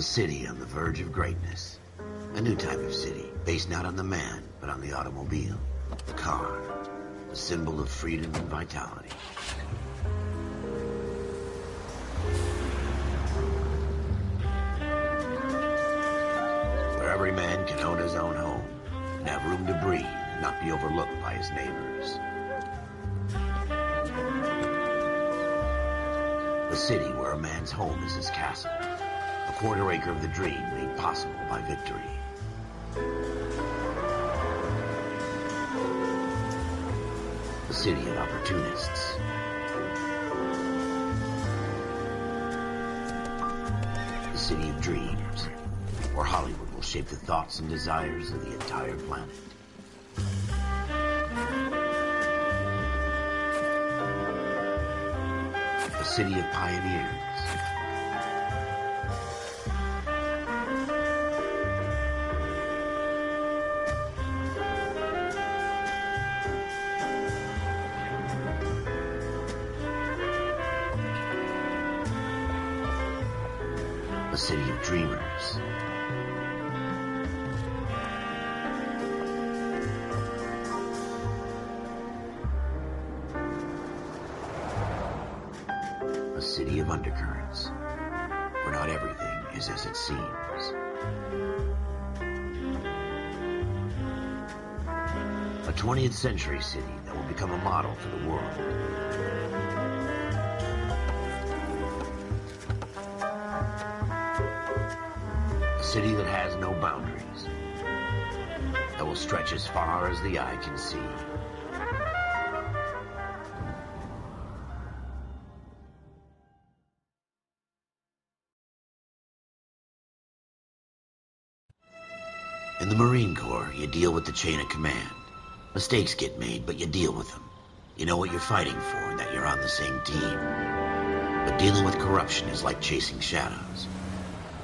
A city on the verge of greatness. A new type of city, based not on the man, but on the automobile. The car. The symbol of freedom and vitality. Where every man can own his own home, and have room to breathe, and not be overlooked by his neighbors. A city where a man's home is his castle. A quarter acre of the dream made possible by victory. A city of opportunists. A city of dreams, where Hollywood will shape the thoughts and desires of the entire planet. A city of pioneers. A city of dreamers. A city of undercurrents, where not everything is as it seems. A 20th century city that will become a model for the world. A city that has no boundaries, that will stretch as far as the eye can see. In the Marine Corps, you deal with the chain of command. Mistakes get made, but you deal with them. You know what you're fighting for and that you're on the same team. But dealing with corruption is like chasing shadows.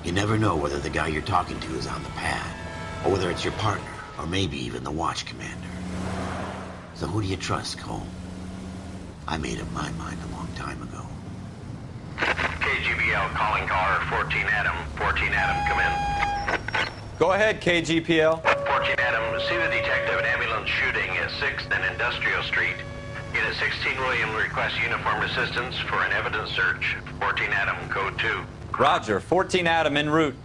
You never know whether the guy you're talking to is on the pad, or whether it's your partner, or maybe even the watch commander. So who do you trust, Cole? I made up my mind a long time ago. KGBL calling caller 14 Adam. 14 Adam, come in. Go ahead, KGPL. 14 Adam, see the detective, an ambulance shooting at 6th and Industrial Street. Unit 16 William requests uniformed assistance for an evidence search. 14 Adam, code 2. Roger, 14 Adam en route.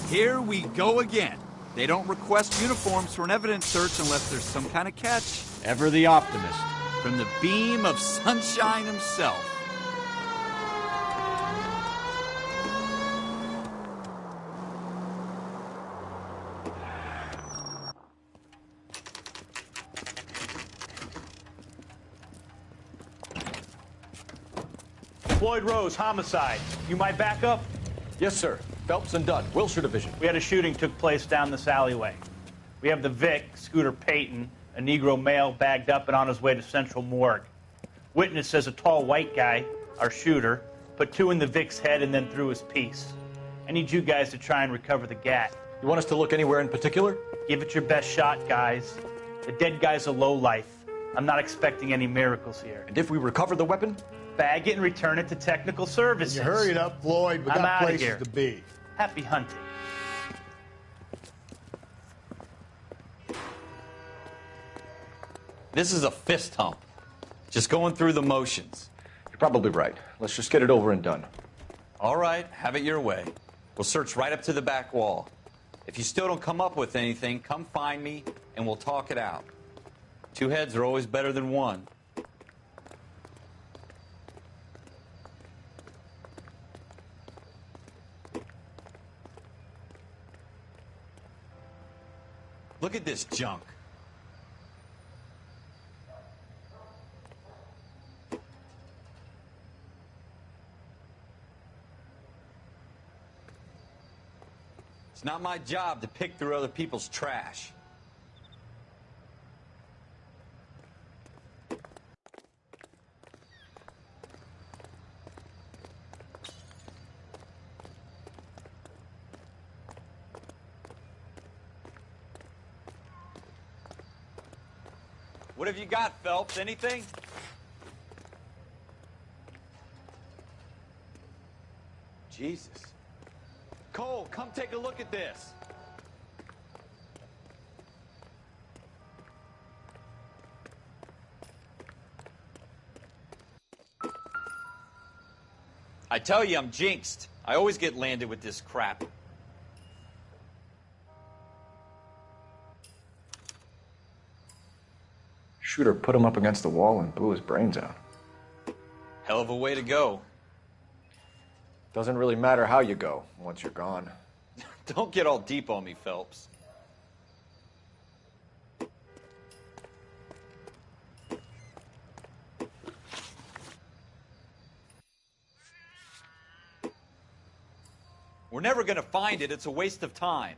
Here we go again. They don't request uniforms for an evidence search unless there's some kind of catch. Ever the optimist. From the beam of sunshine himself. Floyd Rose, homicide. You might back up? Yes, sir. Phelps and Dunn, Wilshire Division. We had a shooting took place down this alleyway. We have the Vic, Scooter Payton, a Negro male bagged up and on his way to Central Morgue. Witness says a tall white guy, our shooter, put 2 in the Vic's head and then threw his piece. I need you guys to try and recover the gat. You want us to look anywhere in particular? Give it your best shot, guys. The dead guy's a lowlife. I'm not expecting any miracles here. And if we recover the weapon? Bag it and return it to technical services. You hurried up, Floyd. We I'm got outta places here. to be. Happy hunting. This is a fist hump. Just going through the motions. You're probably right. Let's just get it over and done. All right, have it your way. We'll search right up to the back wall. If you still don't come up with anything, come find me and we'll talk it out. 2 heads are always better than 1. Look at this junk. It's not my job to pick through other people's trash. What have you got, Phelps? Anything? Jesus. Cole, come take a look at this. I tell you, I'm jinxed. I always get landed with this crap. Shooter put him up against the wall and blew his brains out. Hell of a way to go. Doesn't really matter how you go once you're gone. Don't get all deep on me, Phelps. We're never going to find it. It's a waste of time.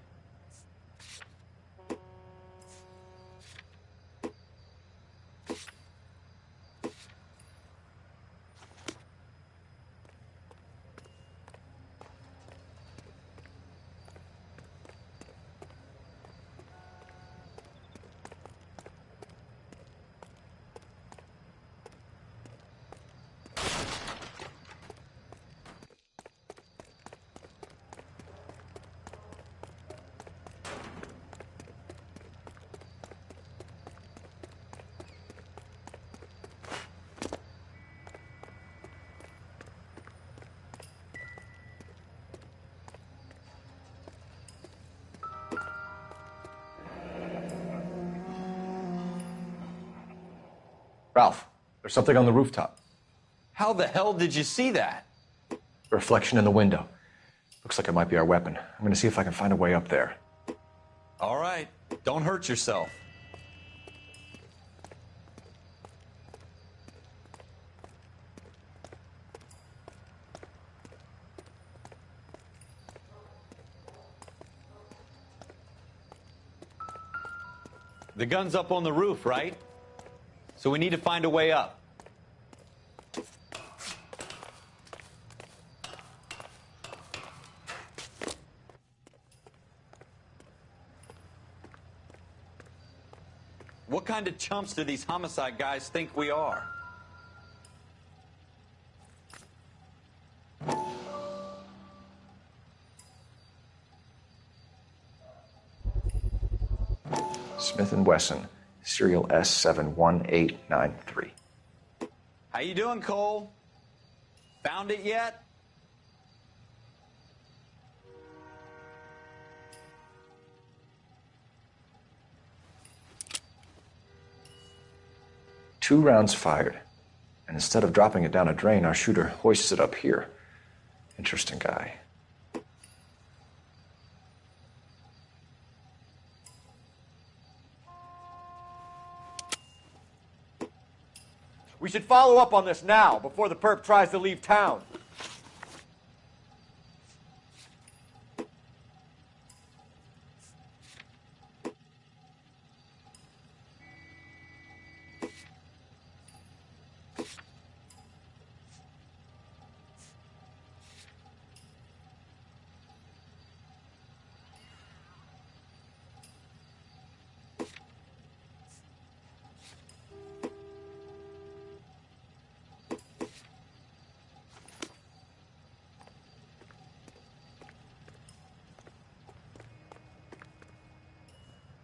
Ralph, there's something on the rooftop. How the hell did you see that? A reflection in the window. Looks like it might be our weapon. I'm gonna see if I can find a way up there. All right. Don't hurt yourself. The gun's up on the roof, right? So we need to find a way up. What kind of chumps do these homicide guys think we are? Smith & Wesson, serial S71893. How you doing, Cole? Found it yet? Two rounds fired. And instead of dropping it down a drain, our shooter hoists it up here. Interesting guy. We should follow up on this now, before the perp tries to leave town.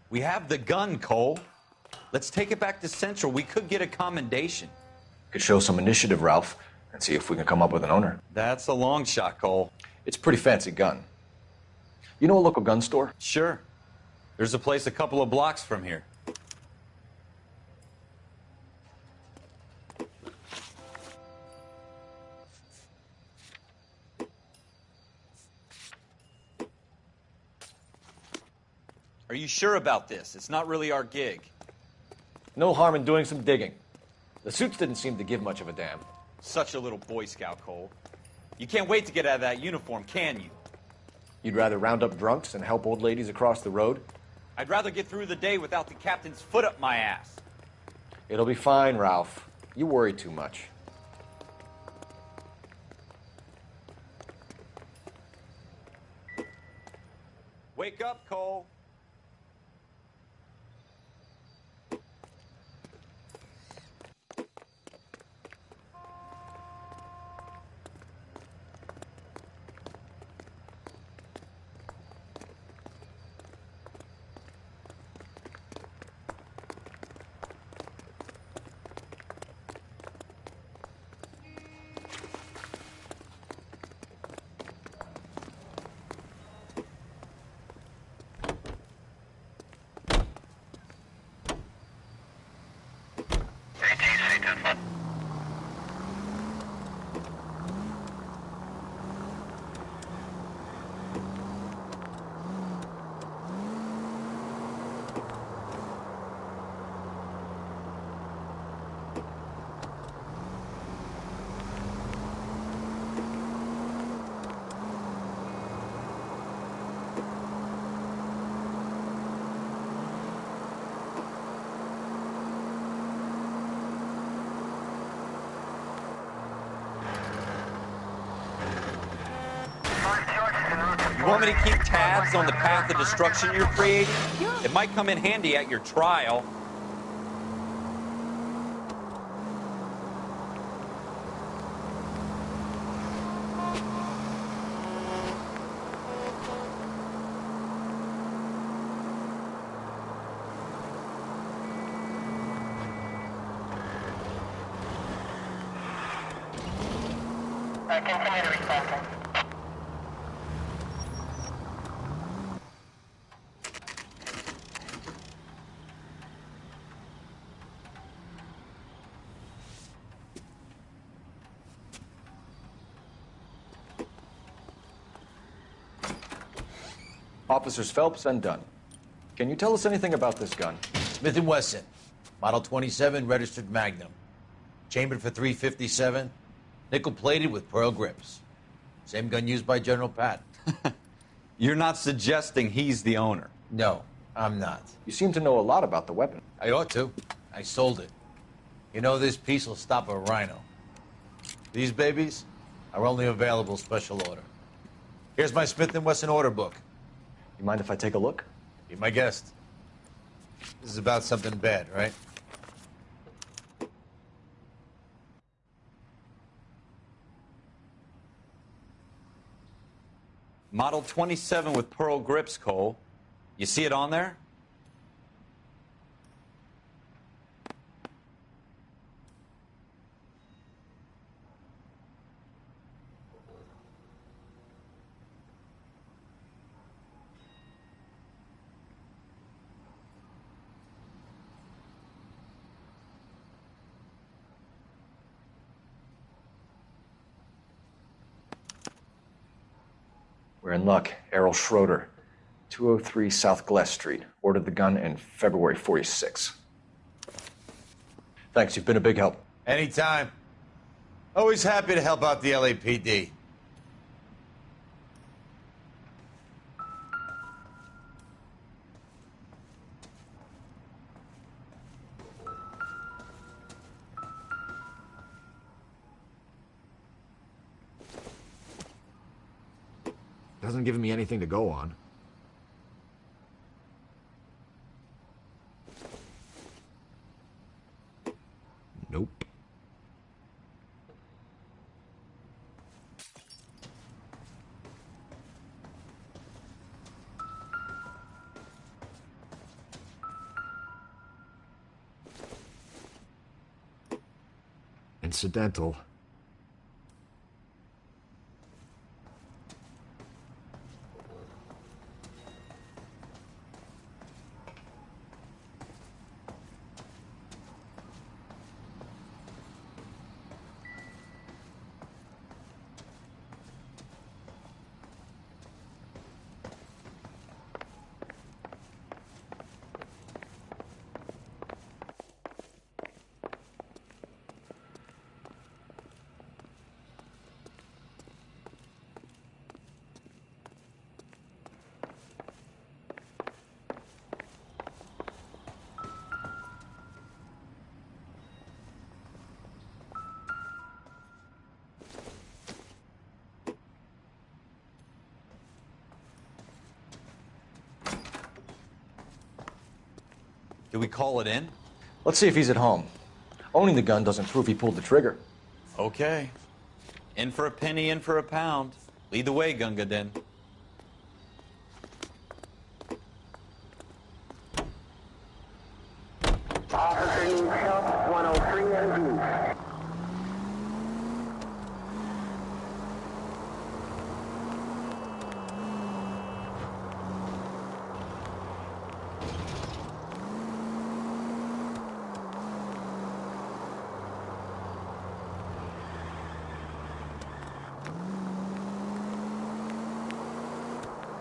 We have the gun, Cole. Let's take it back to Central. We could get a commendation. Could show some initiative, Ralph, and see if we can come up with an owner. That's a long shot, Cole. It's a pretty fancy gun. You know a local gun store? Sure. There's a place a couple of blocks from here. Are you sure about this? It's not really our gig. No harm in doing some digging. The suits didn't seem to give much of a damn. Such a little Boy Scout, Cole. You can't wait to get out of that uniform, can you? You'd rather round up drunks and help old ladies across the road? I'd rather get through the day without the captain's foot up my ass. It'll be fine, Ralph. You worry too much. Wake up, Cole. Want me to keep tabs on the path of destruction you're creating? It might come in handy at your trial. Continue to respond. Officers Phelps and Dunn. Can you tell us anything about this gun? Smith & Wesson, Model 27, registered Magnum. Chambered for .357, nickel-plated with pearl grips. Same gun used by General Patton. You're not suggesting he's the owner? No, I'm not. You seem to know a lot about the weapon. I ought to. I sold it. You know, this piece will stop a rhino. These babies are only available special order. Here's my Smith & Wesson order book. You mind if I take a look? Be my guest. This is about something bad, right? Model 27 with pearl grips, Cole. You see it on there? We're in luck. Errol Schroeder, 203 South Glass Street. Ordered the gun in February '46. Thanks, you've been a big help. Anytime. Always happy to help out the LAPD. Hasn't given me anything to go on. Nope. Incidental. Do we call it in? Let's see if he's at home. Owning the gun doesn't prove he pulled the trigger. Okay. In for a penny, in for a pound. Lead the way, Gunga Din. Officer needs help, 103 MG.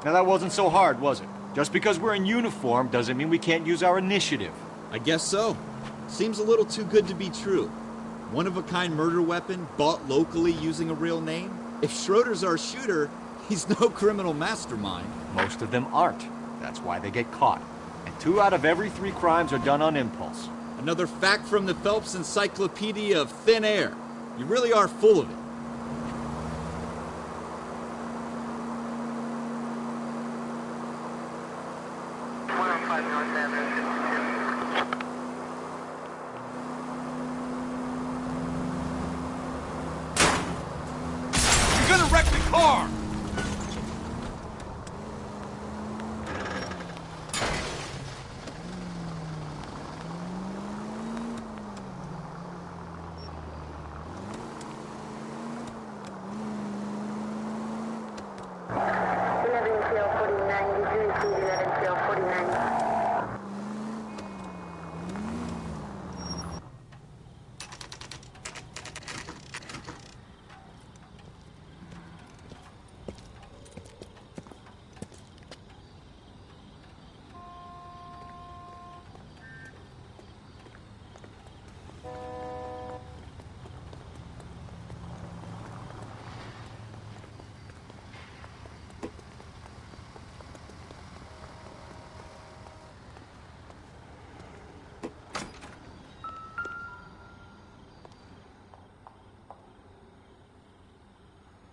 Now that wasn't so hard, was it? Just because we're in uniform doesn't mean we can't use our initiative. I guess so. Seems a little too good to be true. One-of-a-kind murder weapon bought locally using a real name? If Schroeder's our shooter, he's no criminal mastermind. Most of them aren't. That's why they get caught. And 2 out of every 3 crimes are done on impulse. Another fact from the Phelps Encyclopedia of Thin Air. You really are full of it. car!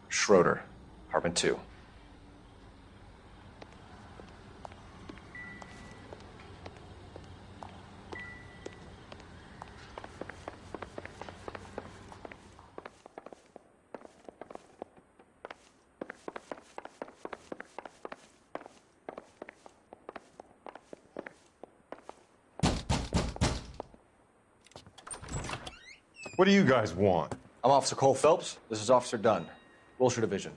Schroeder, apartment 2. What do you guys want? I'm Officer Cole Phelps. This is Officer Dunn, Wilshire Division.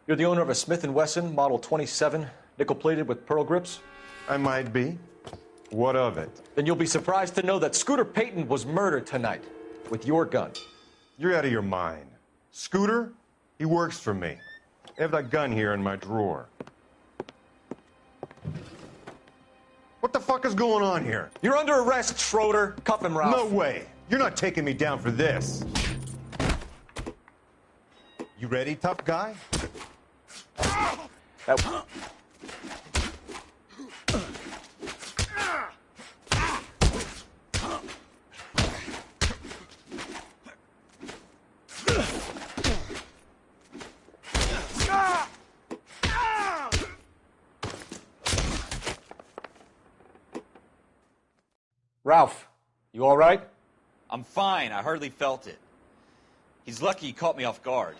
You're the owner of a Smith & Wesson Model 27, nickel-plated with pearl grips? I might be. What of it? Then you'll be surprised to know that Scooter Payton was murdered tonight with your gun. You're out of your mind. Scooter? He works for me. I have that gun here in my drawer. What the fuck is going on here? You're under arrest, Schroeder. Cuff him, Ralph. No way. You're not taking me down for this. You ready, tough guy? That... Ralph, you all right? I'm fine. I hardly felt it. He's lucky he caught me off guard.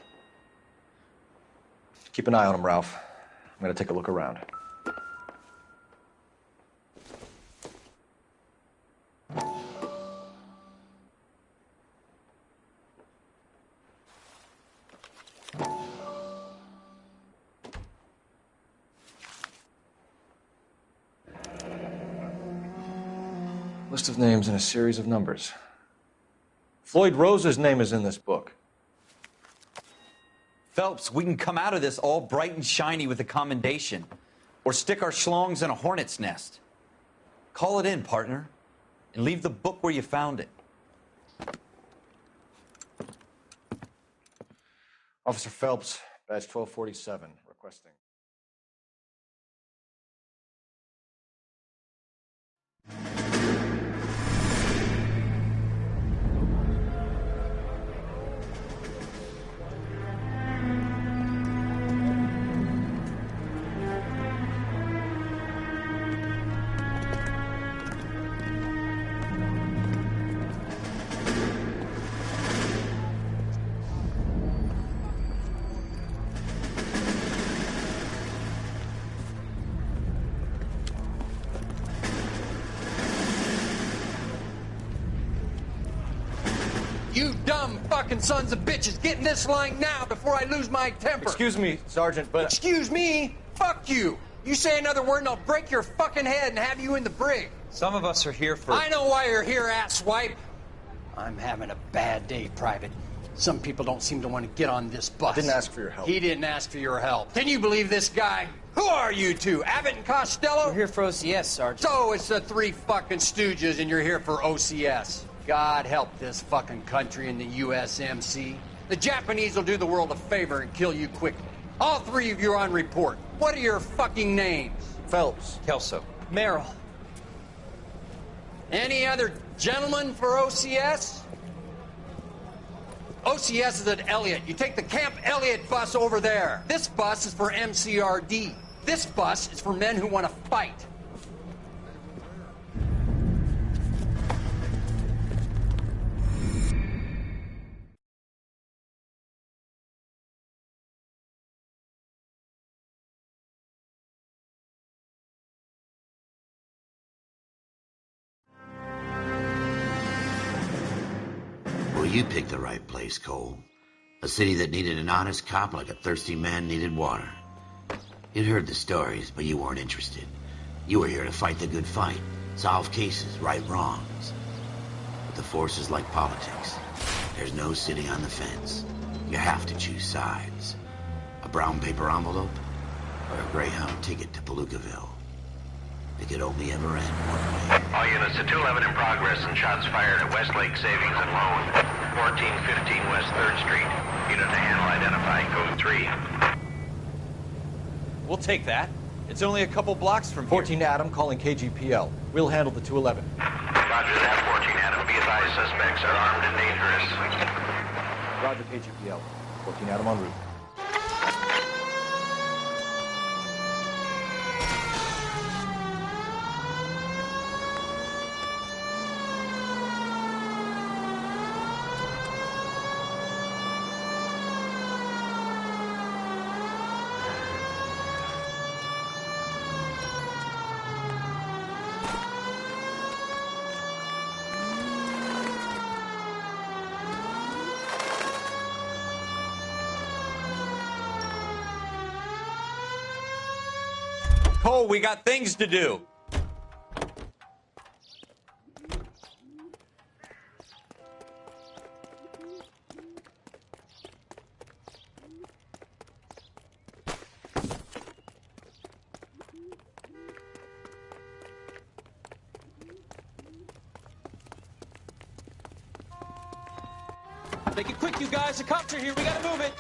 Keep an eye on him, Ralph. I'm going to take a look around. List of names and a series of numbers. Floyd Rose's name is in this book. Phelps, we can come out of this all bright and shiny with a commendation. Or stick our schlongs in a hornet's nest. Call it in, partner. And leave the book where you found it. Officer Phelps, badge 1247, requesting. You dumb fucking sons of bitches, get in this line now before I lose my temper. Excuse me, Sergeant, but... Excuse me? Fuck you. You say another word and I'll break your fucking head and have you in the brig. Some of us are here for... I know why you're here, asswipe. I'm having a bad day, Private. Some people don't seem to want to get on this bus. Didn't ask for your help. He didn't ask for your help. Can you believe this guy? Who are you two? Abbott and Costello? We're here for OCS, Sergeant. So it's the three fucking stooges and you're here for OCS. God help this fucking country and the USMC. The Japanese will do the world a favor and kill you quickly. All three of you are on report. What are your fucking names? Phelps. Kelso. Merrill. Any other gentlemen for OCS? OCS is at Elliott. You take the Camp Elliott bus over there. This bus is for MCRD. This bus is for men who want to fight. Well, you picked the right place, Cole. A city that needed an honest cop like a thirsty man needed water. You'd heard the stories, but you weren't interested. You were here to fight the good fight, solve cases, right wrongs. But the force is like politics. There's no sitting on the fence. You have to choose sides. A brown paper envelope or a Greyhound ticket to Palookaville. It could only ever end one way. All units to 211 in progress and shots fired at Westlake Savings and Loan, 1415 West 3rd Street. Unit to handle identify, code 3. We'll take that. It's only a couple blocks from here. 14 Adam calling KGPL. We'll handle the 211. Roger that, 14 Adam. Be advised, suspects are armed and dangerous. Roger KGPL. 14 Adam en route. Cole, we got things to do. Make it quick, you guys. The cops are here. We gotta move it.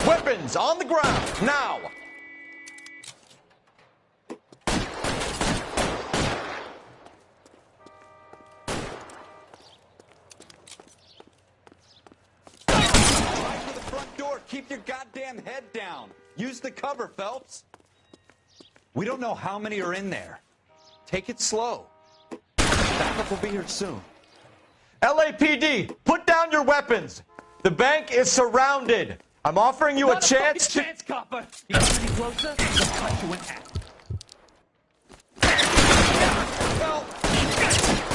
Weapons on the ground, now! Keep your goddamn head down. Use the cover, Phelps. We don't know how many are in there. Take it slow. Backup will be here soon. LAPD, put down your weapons. The bank is surrounded. I'm offering you a chance to... chance, copper. You get any closer, they'll cut you in half.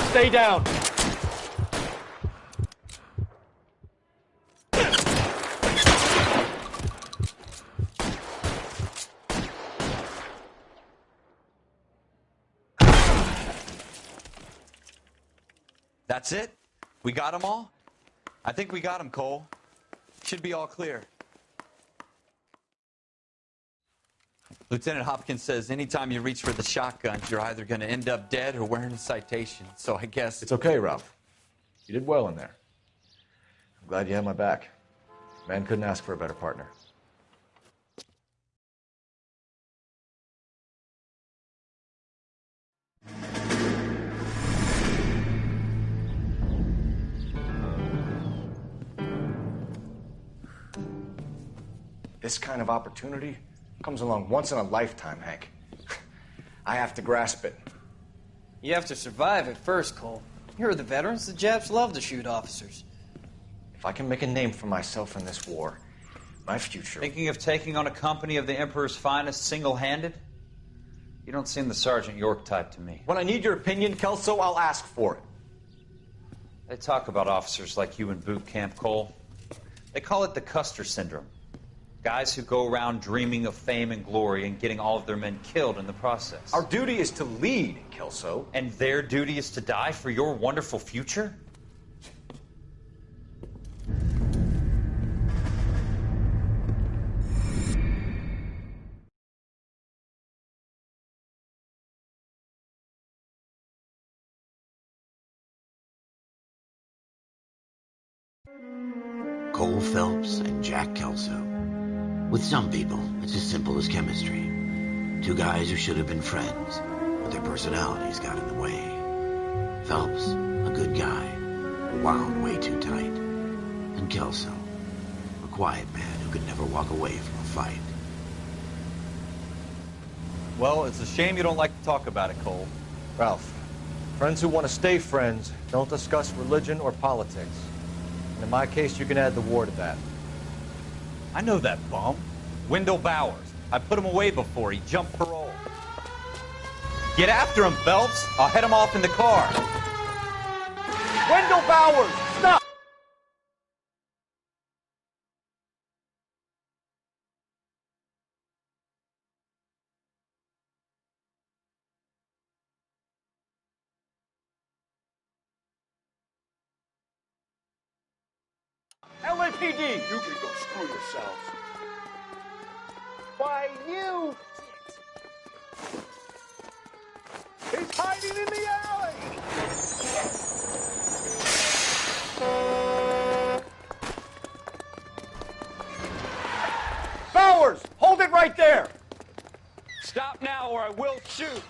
Stay down. That's it? We got them all? I think we got them, Cole. Should be all clear. Lieutenant Hopkins says anytime you reach for the shotguns, you're either going to end up dead or wearing a citation. So I guess... It's okay, Ralph. You did well in there. I'm glad you had my back. Man couldn't ask for a better partner. This kind of opportunity comes along once in a lifetime, Hank. I have to grasp it. You have to survive it first, Cole. Here are the veterans. The Japs love to shoot officers. If I can make a name for myself in this war, my future... Thinking of taking on a company of the Emperor's finest single-handed? You don't seem the Sergeant York type to me. When I need your opinion, Kelso, I'll ask for it. They talk about officers like you in boot camp, Cole. They call it the Custer Syndrome. Guys who go around dreaming of fame and glory and getting all of their men killed in the process. Our duty is to lead, Kelso. And their duty is to die for your wonderful future? Cole Phelps and Jack Kelso. With some people, it's as simple as chemistry. Two guys who should have been friends, but their personalities got in the way. Phelps, a good guy, wound way too tight. And Kelso, a quiet man who could never walk away from a fight. Well, it's a shame you don't like to talk about it, Cole. Ralph, friends who want to stay friends don't discuss religion or politics. And in my case, you can add the war to that. I know that bum. Wendell Bowers. I put him away before. He jumped parole. Get after him, Phelps. I'll head him off in the car. Wendell Bowers, stop! LAPD! You can go screw yourselves. Why, you... He's hiding in the alley! Bowers, hold it right there! Stop now or I will shoot.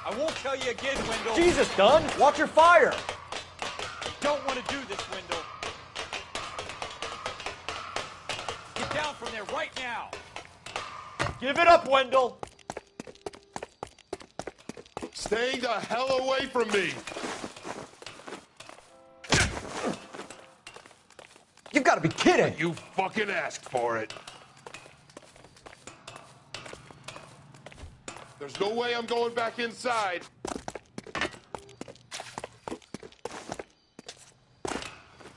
I won't tell you again, Wendell. Jesus, Dunn, watch your fire! Don't want to do this, Wendell. Get down from there right now. Give it up, Wendell! Stay the hell away from me! You've got to be kidding! You fucking asked for it. There's no way I'm going back inside.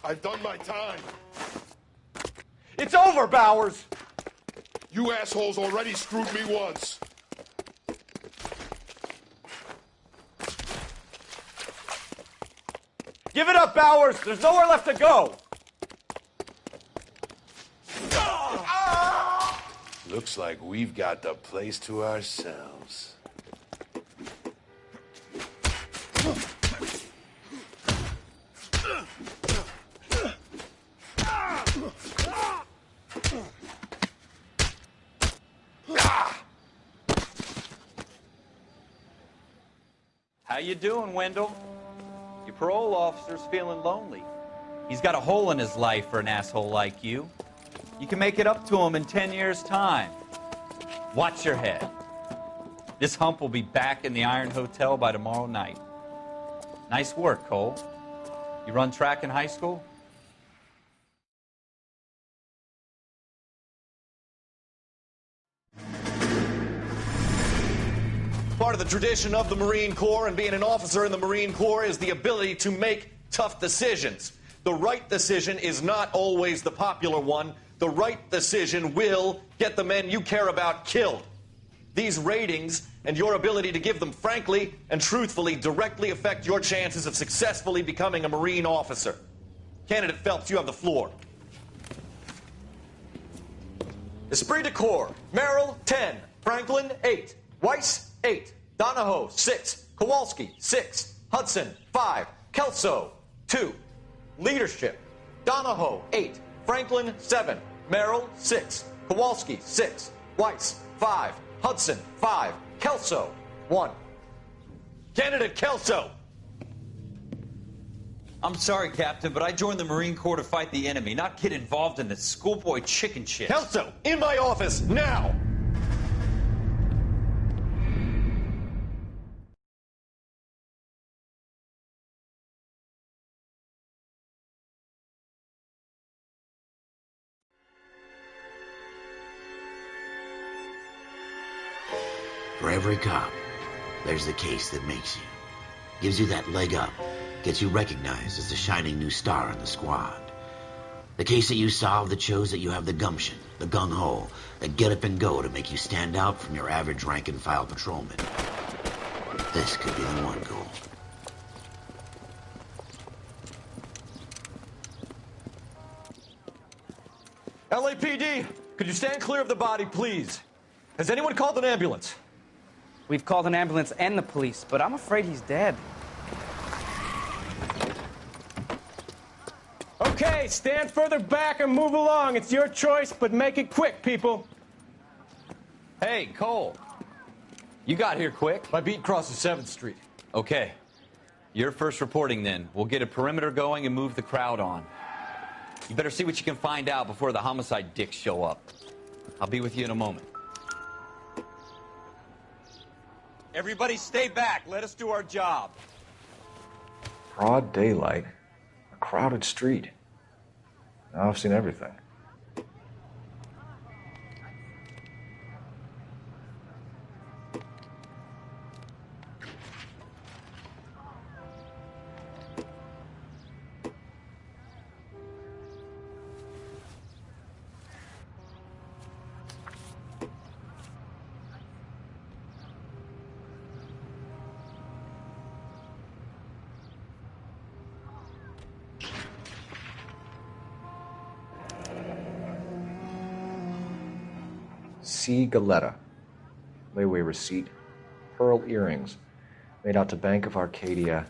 I've done my time. It's over, Bowers! You assholes already screwed me once. Give it up, Bowers! There's nowhere left to go! Looks like we've got the place to ourselves. How you doing, Wendell? Your parole officer's feeling lonely. He's got a hole in his life for an asshole like you. You can make it up to him in 10 years' time. Watch your head. This hump will be back in the Iron Hotel by tomorrow night. Nice work, Cole. You run track in high school? Part of the tradition of the Marine Corps and being an officer in the Marine Corps is the ability to make tough decisions. The right decision is not always the popular one. The right decision will get the men you care about killed. These ratings and your ability to give them frankly and truthfully directly affect your chances of successfully becoming a Marine officer. Candidate Phelps, you have the floor. Esprit de Corps, Merrill, 10. Franklin, 8. Weiss, 8. Donahoe, 6. Kowalski, 6. Hudson, 5. Kelso, 2. Leadership, Donahoe, 8. Franklin, 7. Merrill, 6. Kowalski, 6. Weiss, 5. Hudson, 5. Kelso, 1. Candidate Kelso. I'm sorry, Captain, but I joined the Marine Corps to fight the enemy, not get involved in this schoolboy chicken shit. Kelso, in my office, now! For every cop, there's the case that makes you. Gives you that leg up. Gets you recognized as the shining new star in the squad. The case that you solve that shows that you have the gumption, the gung-ho, the get up and go to make you stand out from your average rank-and-file patrolman. This could be the one goal. LAPD, could you stand clear of the body, please? Has anyone called an ambulance? We've called an ambulance and the police, but I'm afraid he's dead. Okay, stand further back and move along. It's your choice, but make it quick, people. Hey, Cole. You got here quick. My beat crosses 7th Street. Okay. You're first reporting then. We'll get a perimeter going and move the crowd on. You better see what you can find out before the homicide dicks show up. I'll be with you in a moment. Everybody stay back. Let us do our job. Broad daylight, a crowded street. Now I've seen everything. C. Galetta. Layaway receipt. Pearl earrings. Made out to Bank of Arcadia.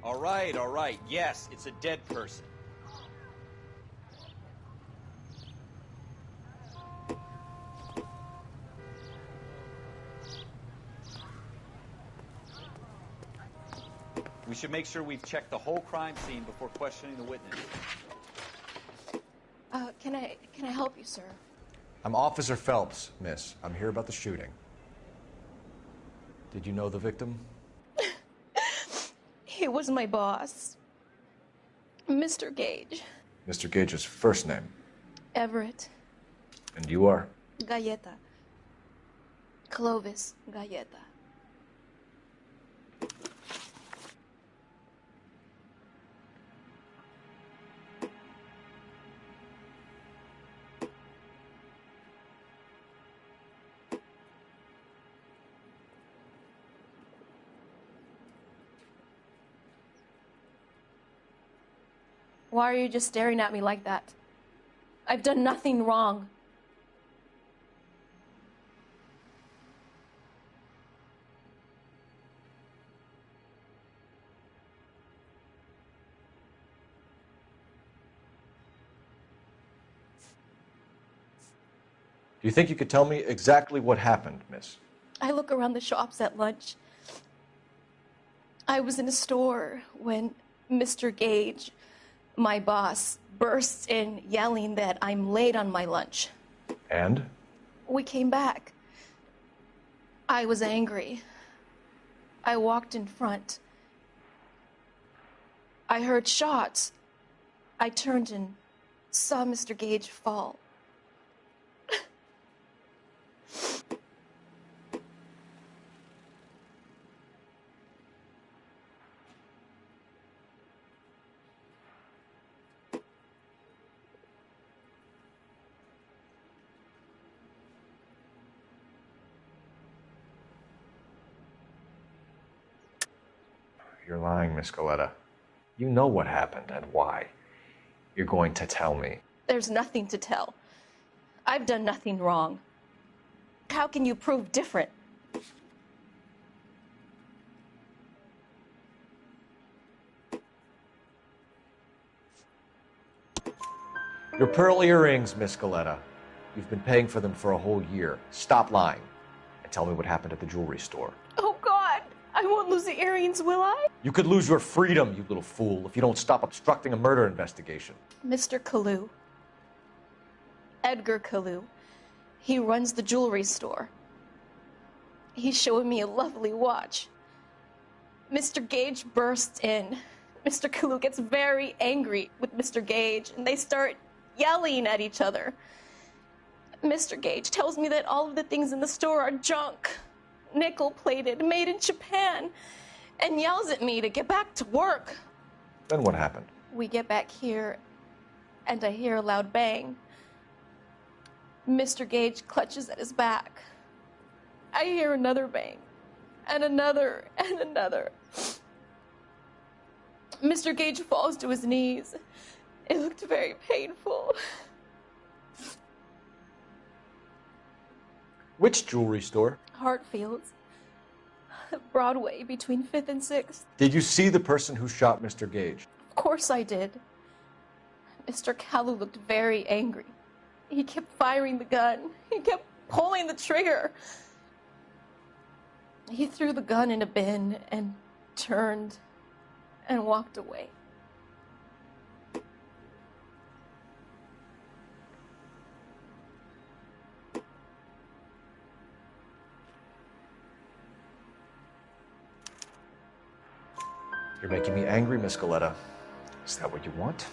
All right. Yes, it's a dead person. We should make sure we've checked the whole crime scene before questioning the witness. Can I help you, sir? I'm Officer Phelps, miss. I'm here about the shooting. Did you know the victim? He was my boss, Mr. Gage. Mr. Gage's first name. Everett. And you are? Galleta. Clovis Galleta. Why are you just staring at me like that? I've done nothing wrong. Do you think you could tell me exactly what happened, miss? I look around the shops at lunch. I was in a store when Mr. Gage, my boss, bursts in yelling that I'm late on my lunch. And? We came back. I was angry. I walked in front. I heard shots. I turned and saw Mr. Gage fall. You're lying, Miss Galetta. You know what happened and why. You're going to tell me. There's nothing to tell. I've done nothing wrong. How can you prove different? Your pearl earrings, Miss Galetta. You've been paying for them for a whole year. Stop lying and tell me what happened at the jewelry store. Oh, God! I won't lose the earrings, will I? You could lose your freedom, you little fool, if you don't stop obstructing a murder investigation. Mr. Kalu. Edgar Kalu. He runs the jewelry store. He's showing me a lovely watch. Mr. Gage bursts in. Mr. Kalu gets very angry with Mr. Gage, and they start yelling at each other. Mr. Gage tells me that all of the things in the store are junk, nickel-plated, made in Japan, and yells at me to get back to work. Then what happened? We get back here, and I hear a loud bang. Mr. Gage clutches at his back. I hear another bang, and another, and another. Mr. Gage falls to his knees. It looked very painful. Which jewelry store? Hartfield's. Broadway, between 5th and 6th. Did you see the person who shot Mr. Gage? Of course I did. Mr. Kalu looked very angry. He kept firing the gun. He kept pulling the trigger. He threw the gun in a bin and turned and walked away. You're making me angry, Miss Galetta. Is that what you want?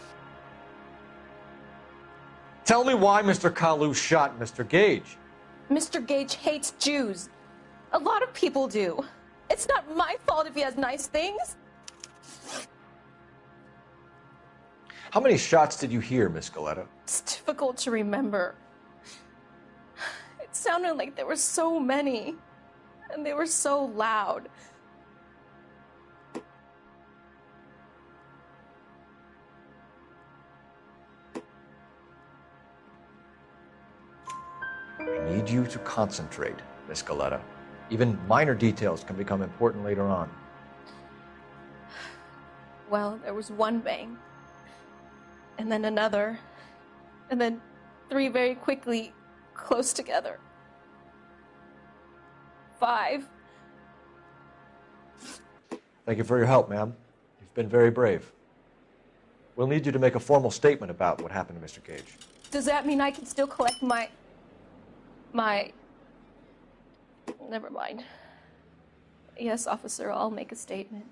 Tell me why Mr. Kalu shot Mr. Gage. Mr. Gage hates Jews. A lot of people do. It's not my fault if he has nice things. How many shots did you hear, Miss Galetta? It's difficult to remember. It sounded like there were so many, and they were so loud. I need you to concentrate, Miss Galetta. Even minor details can become important later on. Well, there was one bang, and then another, and then 3 very quickly, close together. 5. Thank you for your help, ma'am. You've been very brave. We'll need you to make a formal statement about what happened to Mr. Gage. Does that mean I can still collect my... Never mind. Yes, officer, I'll make a statement.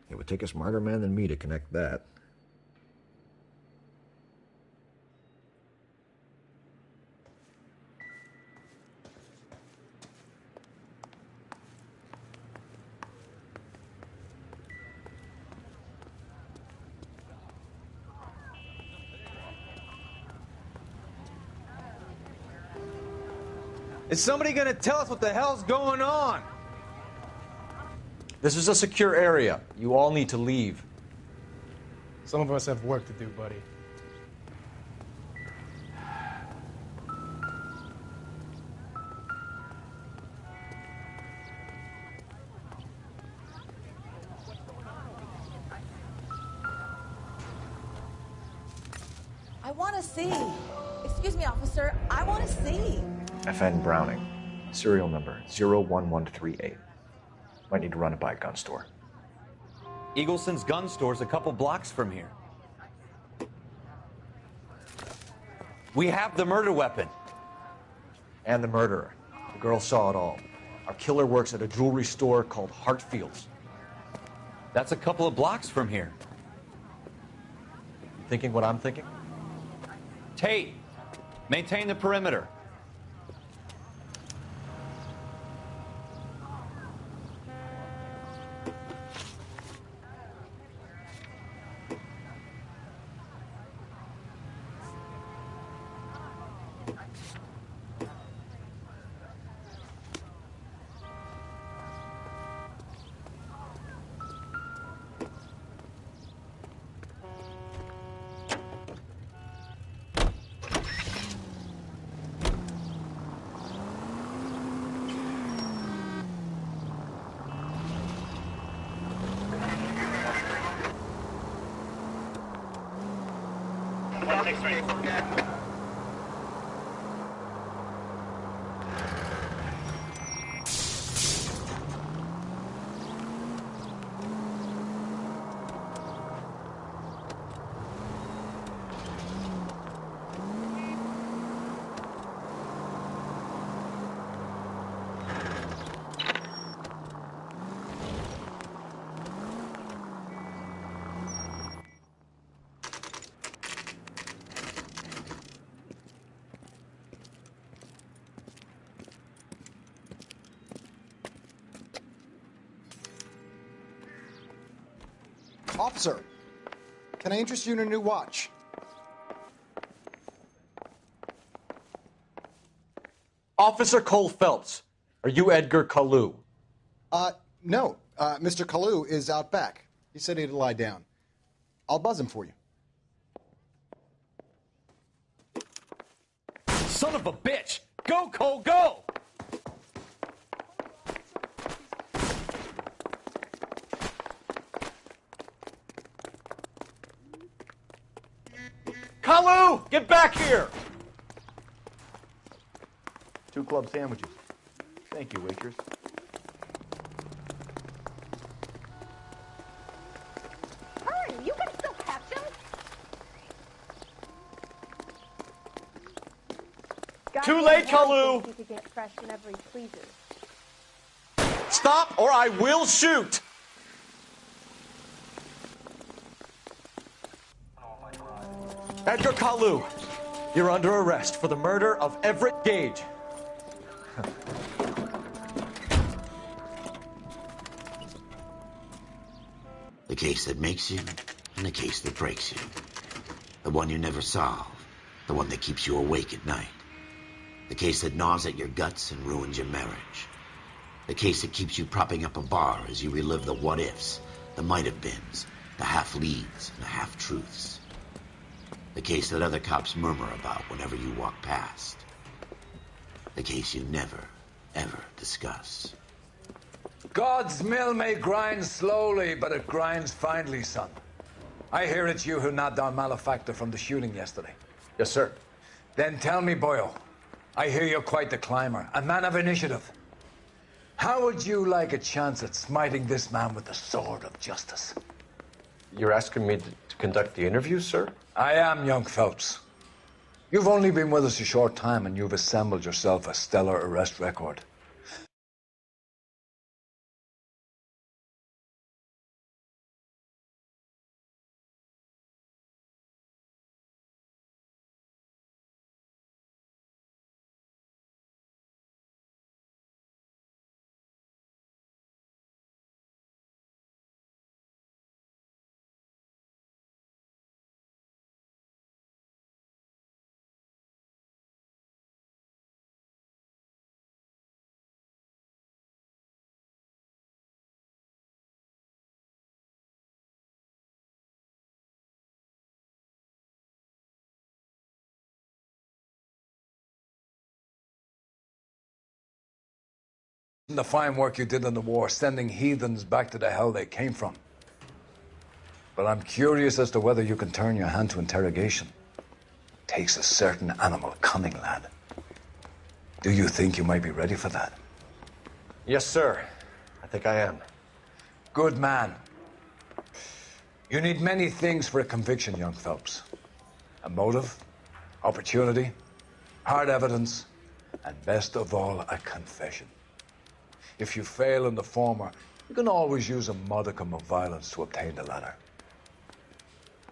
It would take a smarter man than me to connect that. Is somebody gonna tell us what the hell's going on? This is a secure area. You all need to leave. Some of us have work to do, buddy. I want to see. Excuse me, officer. I want to see. FN Browning. Serial number 01138. Might need to run it by a gun store. Eagleson's gun store's a couple blocks from here. We have the murder weapon. And the murderer. The girl saw it all. Our killer works at a jewelry store called Hartfield's. That's a couple of blocks from here. You thinking what I'm thinking? Tate, maintain the perimeter. Officer, can I interest you in a new watch? Officer Cole Phelps, are you Edgar Kalu? No. Mr. Kalu is out back. He said he'd lie down. I'll buzz him for you. Son of a bitch! Go, Cole, go! Kalu, get back here! 2 club sandwiches. Thank you, waitress. Hurry, you can still catch him. Too late, Kalu! He could get fresh whenever he pleases. Stop or I will shoot! Edgar Kalu, you're under arrest for the murder of Everett Gage. The case that makes you, and the case that breaks you. The one you never solve, the one that keeps you awake at night. The case that gnaws at your guts and ruins your marriage. The case that keeps you propping up a bar as you relive the what-ifs, the might-have-beens, the half-leads and the half-truths. The case that other cops murmur about whenever you walk past. The case you never, ever discuss. God's mill may grind slowly, but it grinds finely, son. I hear it's you who nabbed our malefactor from the shooting yesterday. Yes, sir. Then tell me, Boyle, I hear you're quite the climber, a man of initiative. How would you like a chance at smiting this man with the sword of justice? You're asking me to conduct the interview, sir? I am, young Phelps. You've only been with us a short time, and you've assembled yourself a stellar arrest record. The fine work you did in the war, sending heathens back to the hell they came from. But I'm curious as to whether you can turn your hand to interrogation. Takes a certain animal cunning, lad. Do you think you might be ready for that? Yes, sir. I think I am. Good man. You need many things for a conviction, young Phelps. A motive, opportunity, hard evidence, and best of all, a confession. If you fail in the former, you can always use a modicum of violence to obtain the latter.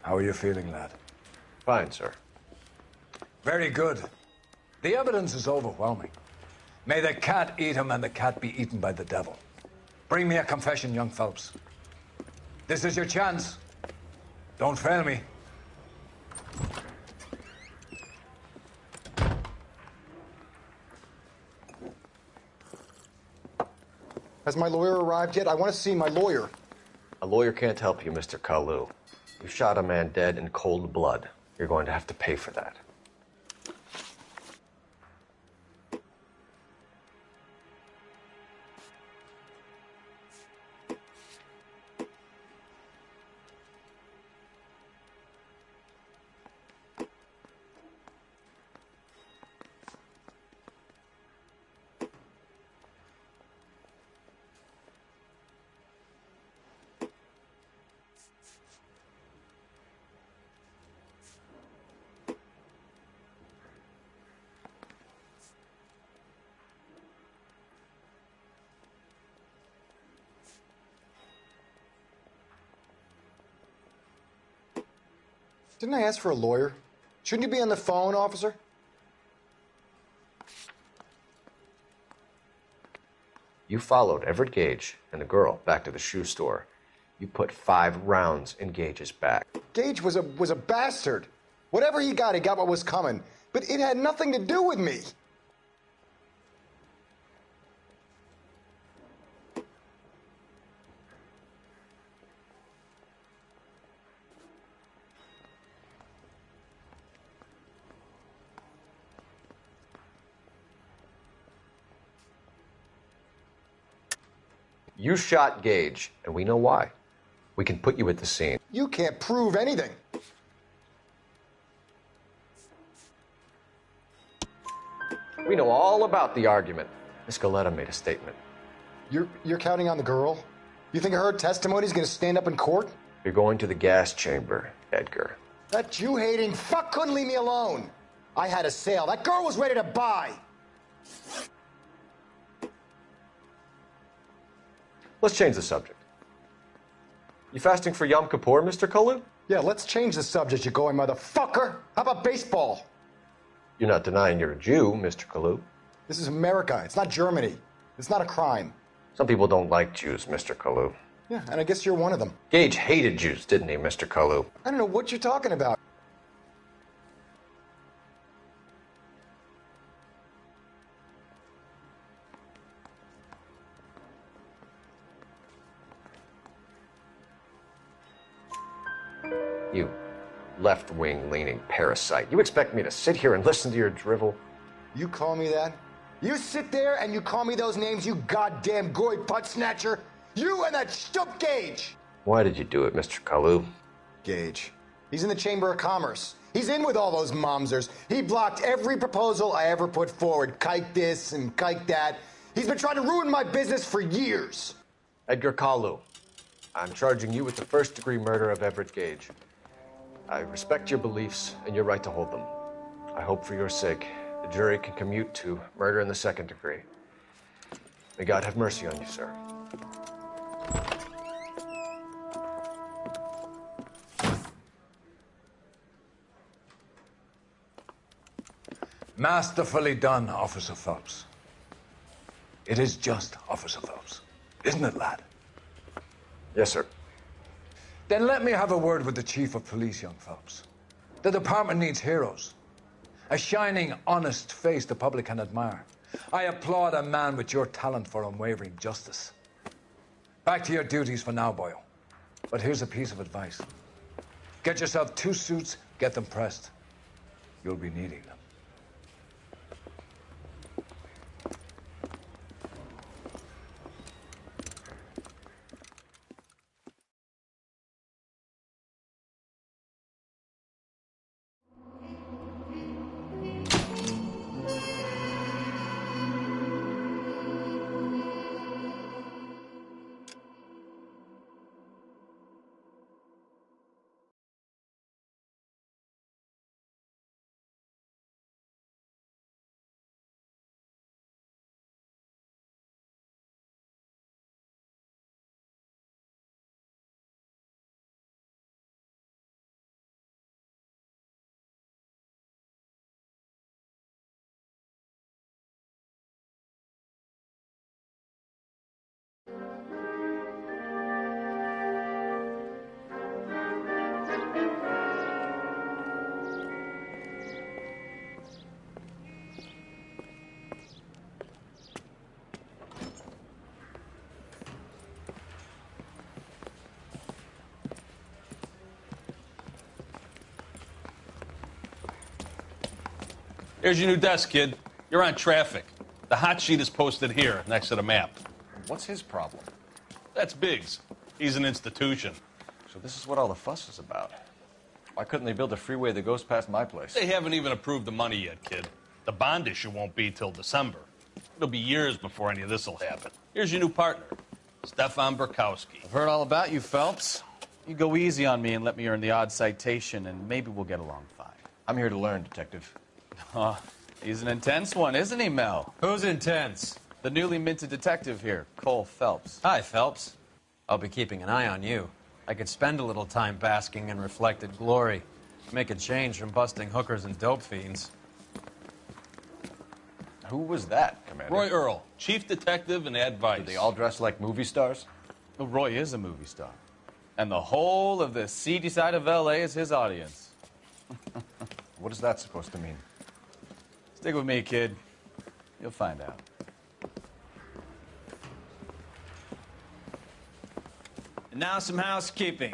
How are you feeling, lad? Fine, sir. Very good. The evidence is overwhelming. May the cat eat him and the cat be eaten by the devil. Bring me a confession, young Phelps. This is your chance. Don't fail me. Has my lawyer arrived yet? I want to see my lawyer. A lawyer can't help you, Mr. Kalu. You shot a man dead in cold blood. You're going to have to pay for that. Didn't I ask for a lawyer? Shouldn't you be on the phone, officer? You followed Everett Gage and the girl back to the shoe store. You put 5 rounds in Gage's back. Gage was a bastard. Whatever he got what was coming. But it had nothing to do with me. You shot Gage, and we know why. We can put you at the scene. You can't prove anything. We know all about the argument. Miss Goleta made a statement. You're counting on the girl? You think her testimony is going to stand up in court? You're going to the gas chamber, Edgar. That Jew-hating fuck couldn't leave me alone. I had a sale. That girl was ready to buy. Let's change the subject. You fasting for Yom Kippur, Mr. Kalu? Yeah, let's change the subject, you going motherfucker. How about baseball? You're not denying you're a Jew, Mr. Kalu. This is America. It's not Germany. It's not a crime. Some people don't like Jews, Mr. Kalu. Yeah, and I guess you're one of them. Gage hated Jews, didn't he, Mr. Kalu? I don't know what you're talking about. You left-wing leaning parasite. You expect me to sit here and listen to your drivel? You call me that? You sit there and you call me those names, you goddamn goy putt snatcher? You and that stup Gage! Why did you do it, Mr. Kalu? Gage. He's in the Chamber of Commerce. He's in with all those momsers. He blocked every proposal I ever put forward. Kike this and kike that. He's been trying to ruin my business for years. Edgar Kalu, I'm charging you with the first-degree murder of Everett Gage. I respect your beliefs and your right to hold them. I hope for your sake the jury can commute to murder in the second degree. May God have mercy on you, sir. Masterfully done, Officer Phelps. It is just Officer Phelps, isn't it, lad? Yes, sir. Then let me have a word with the Chief of Police, young Phelps. The department needs heroes. A shining, honest face the public can admire. I applaud a man with your talent for unwavering justice. Back to your duties for now, boyo. But here's a piece of advice. Get yourself 2 suits, get them pressed. You'll be needing them. Here's your new desk, kid. You're on traffic. The hot sheet is posted here, next to the map. What's his problem? That's Biggs. He's an institution. So this is what all the fuss is about. Why couldn't they build a freeway that goes past my place? They haven't even approved the money yet, kid. The bond issue won't be till December. It'll be years before any of this will happen. Here's your new partner, Stefan Burkowski. I've heard all about you, Phelps. You go easy on me and let me earn the odd citation, and maybe we'll get along fine. I'm here to learn, Detective. Oh, he's an intense one, isn't he, Mel? Who's intense? The newly minted detective here, Cole Phelps. Hi, Phelps. I'll be keeping an eye on you. I could spend a little time basking in reflected glory. Make a change from busting hookers and dope fiends. Who was that, Commander? Roy Earl, chief detective and advice. Do they all dress like movie stars? Well, Roy is a movie star. And the whole of the seedy side of L.A. is his audience. What is that supposed to mean? Stick with me, kid. You'll find out. And now some housekeeping.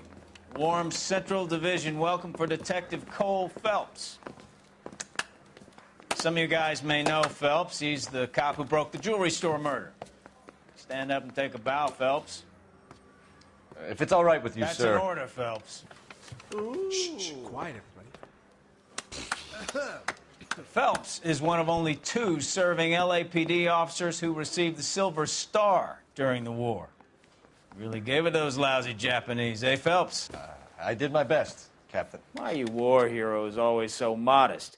Warm Central Division welcome for Detective Cole Phelps. Some of you guys may know Phelps. He's the cop who broke the jewelry store murder. Stand up and take a bow, Phelps. If it's all right with you, That's sir. an order, Phelps. Shh, quiet, everybody. Phelps is one of only 2 serving LAPD officers who received the Silver Star during the war. Really gave it those lousy Japanese, eh, Phelps? I did my best, Captain. Why you war heroes always so modest?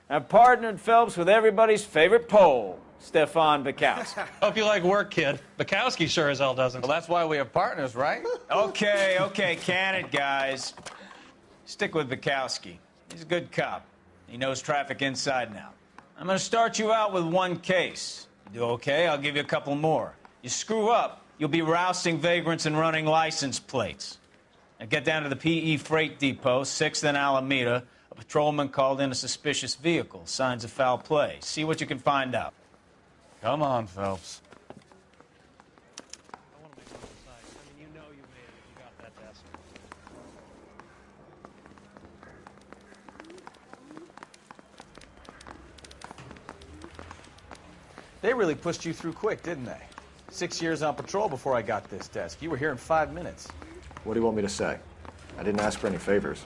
I've partnered Phelps with everybody's favorite Pole, Stefan Bukowski. Hope you like work, kid. Bukowski sure as hell doesn't. Well, that's why we have partners, right? Okay, can it, guys. Stick with Bukowski. He's a good cop. He knows traffic inside and out. I'm going to start you out with 1 case. You do okay, I'll give you a couple more. You screw up, you'll be rousting vagrants and running license plates. Now get down to the PE Freight Depot, 6th and Alameda. A patrolman called in a suspicious vehicle. Signs of foul play. See what you can find out. Come on, Phelps. They really pushed you through quick, didn't they? 6 years on patrol before I got this desk. You were here in 5 minutes. What do you want me to say? I didn't ask for any favors.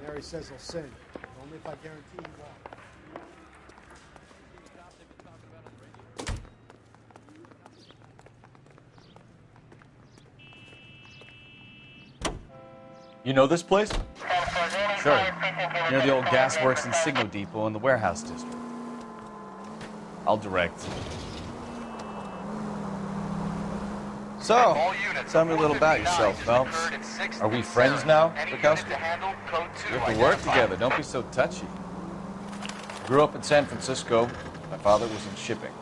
Mary says he'll sing, but only if I guarantee he won't. You know this place? Sure. Near the old gas works and signal depot in the warehouse district. I'll direct. So, tell me a little about yourself, Phelps. Are we friends now, Bukowski? We have to work together. Don't be so touchy. Grew up in San Francisco. My father was in shipping.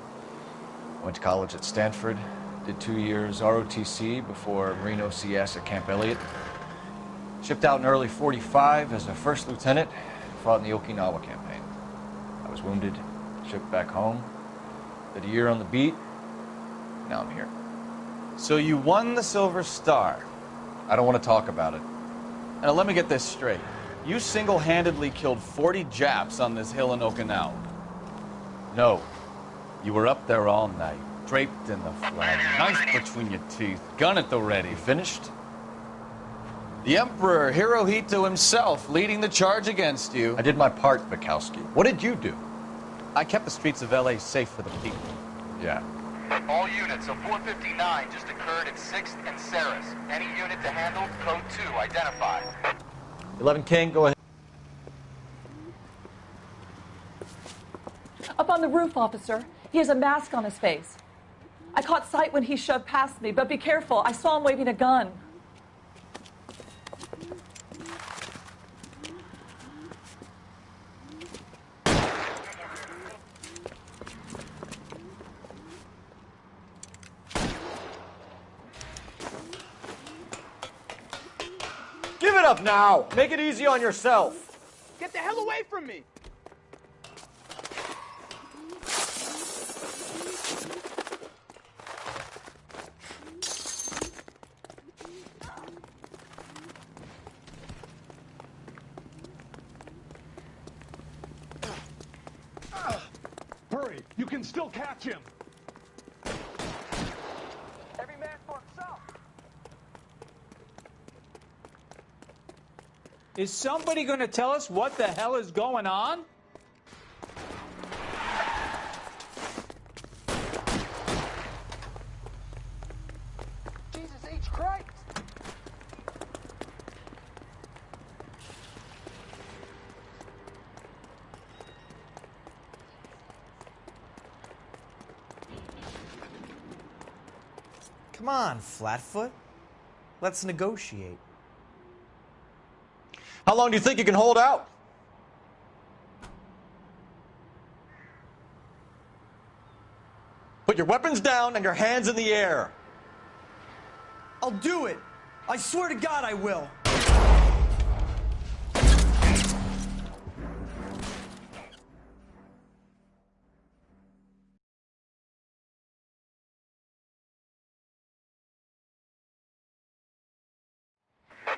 Went to college at Stanford. Did 2 years ROTC before Marine OCS at Camp Elliott. Shipped out in early '45 as a first lieutenant. Fought in the Okinawa campaign. I was wounded. Shipped back home. Did a year on the beat. Now I'm here. So you won the Silver Star. I don't want to talk about it. Now let me get this straight. You single-handedly killed 40 Japs on this hill in Okinawa. No. You were up there all night, draped in the flag, knife between your teeth, gun at the ready. Finished? The Emperor Hirohito himself leading the charge against you. I did my part, Bukowski. What did you do? I kept the streets of L.A. safe for the people. Yeah. All units, a 459 just occurred at 6th and Saris. Any unit to handle, code 2, identified. 11 King, go ahead. Up on the roof, officer. He has a mask on his face. I caught sight when he shoved past me, but be careful. I saw him waving a gun. Give it up now! Make it easy on yourself! Get the hell away from me! Hurry! You can still catch him! Every man for himself. Is somebody going to tell us what the hell is going on? Jesus H. Christ! Come on, Flatfoot. Let's negotiate. How long do you think you can hold out? Put your weapons down and your hands in the air. I'll do it. I swear to God I will.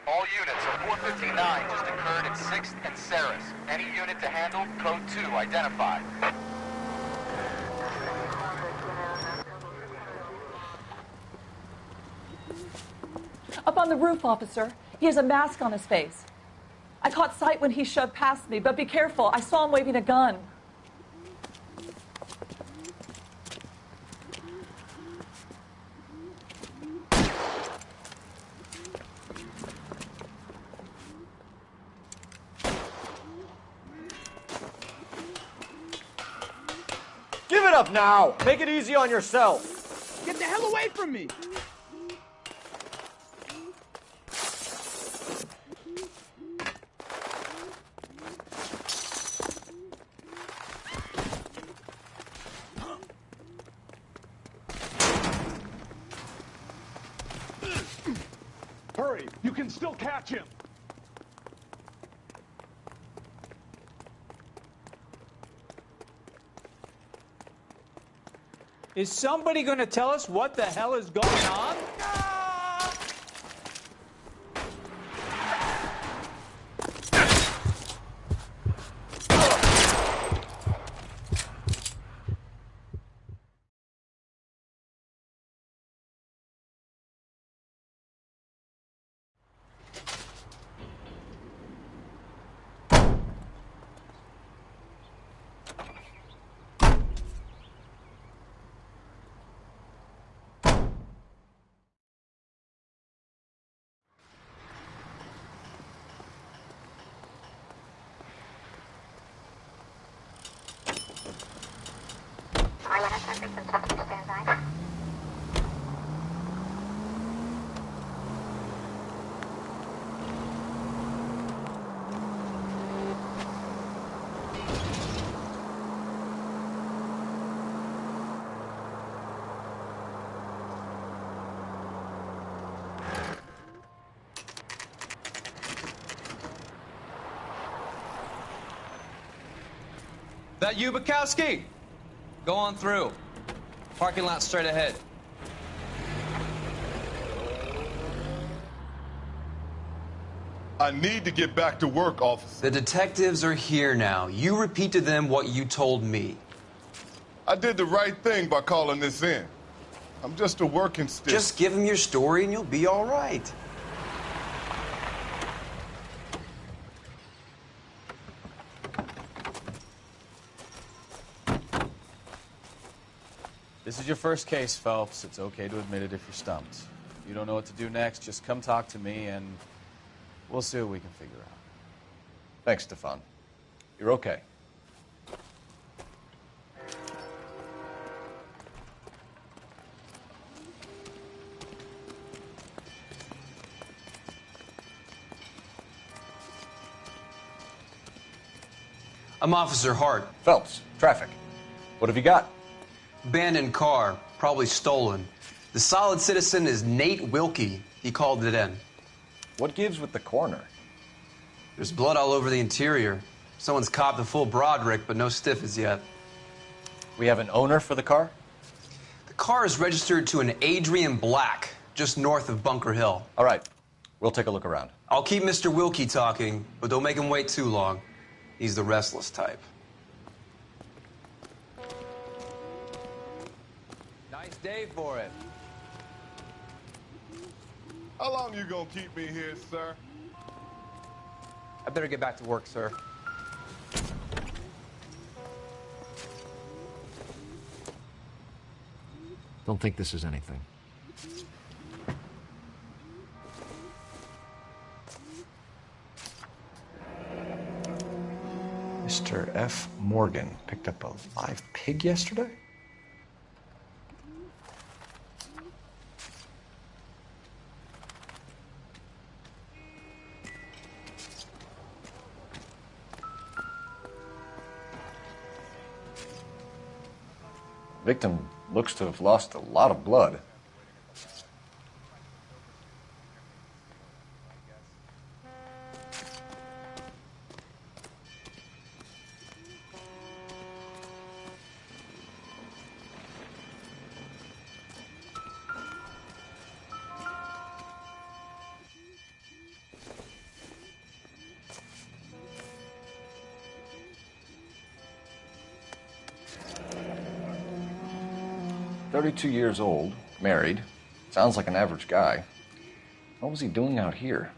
All units, a 459 just occurred at 6th and Saris. Any unit to handle, code 2, identified. Up on the roof, officer. He has a mask on his face. I caught sight when he shoved past me, but be careful. I saw him waving a gun. Give it up now. Make it easy on yourself. Get the hell away from me! Hurry! You can still catch him! Is somebody going to tell us what the hell is going on? That you, Bukowski? Go on through. Parking lot straight ahead. I need to get back to work, officer. The detectives are here now. You repeat to them what you told me. I did the right thing by calling this in. I'm just a working stick. Just give them your story and you'll be all right. This is your first case, Phelps. It's okay to admit it if you're stumped. If you don't know what to do next, just come talk to me and we'll see what we can figure out. Thanks, Stefan. You're okay. I'm Officer Hart. Phelps, traffic. What have you got? Abandoned car, probably stolen. The solid citizen is Nate Wilkie. He called it in. What gives with the coroner? There's blood all over the interior. Someone's copped a full Broderick, but no stiff as yet. We have an owner for the car? The car is registered to an Adrian Black, just north of Bunker Hill. All right. We'll take a look around. I'll keep Mr. Wilkie talking, but don't make him wait too long. He's the restless type. Nice day for it. How long you gonna keep me here, sir? I better get back to work, sir. Don't think this is anything. Mr. F. Morgan picked up a live pig yesterday? Victim looks to have lost a lot of blood. "32 years old, married. Sounds like an average guy. What was he doing out here?"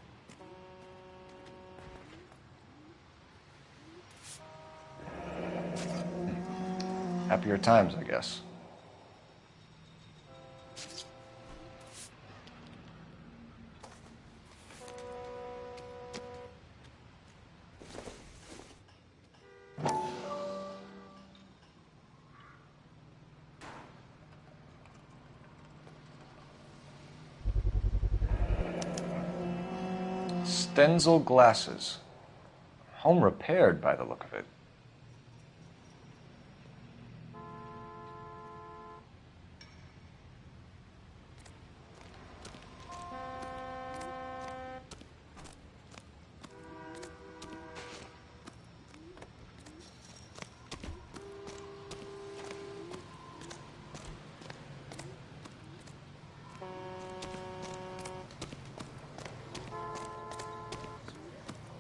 Happier times, I guess. Stenzel glasses. Home repaired by the look of it.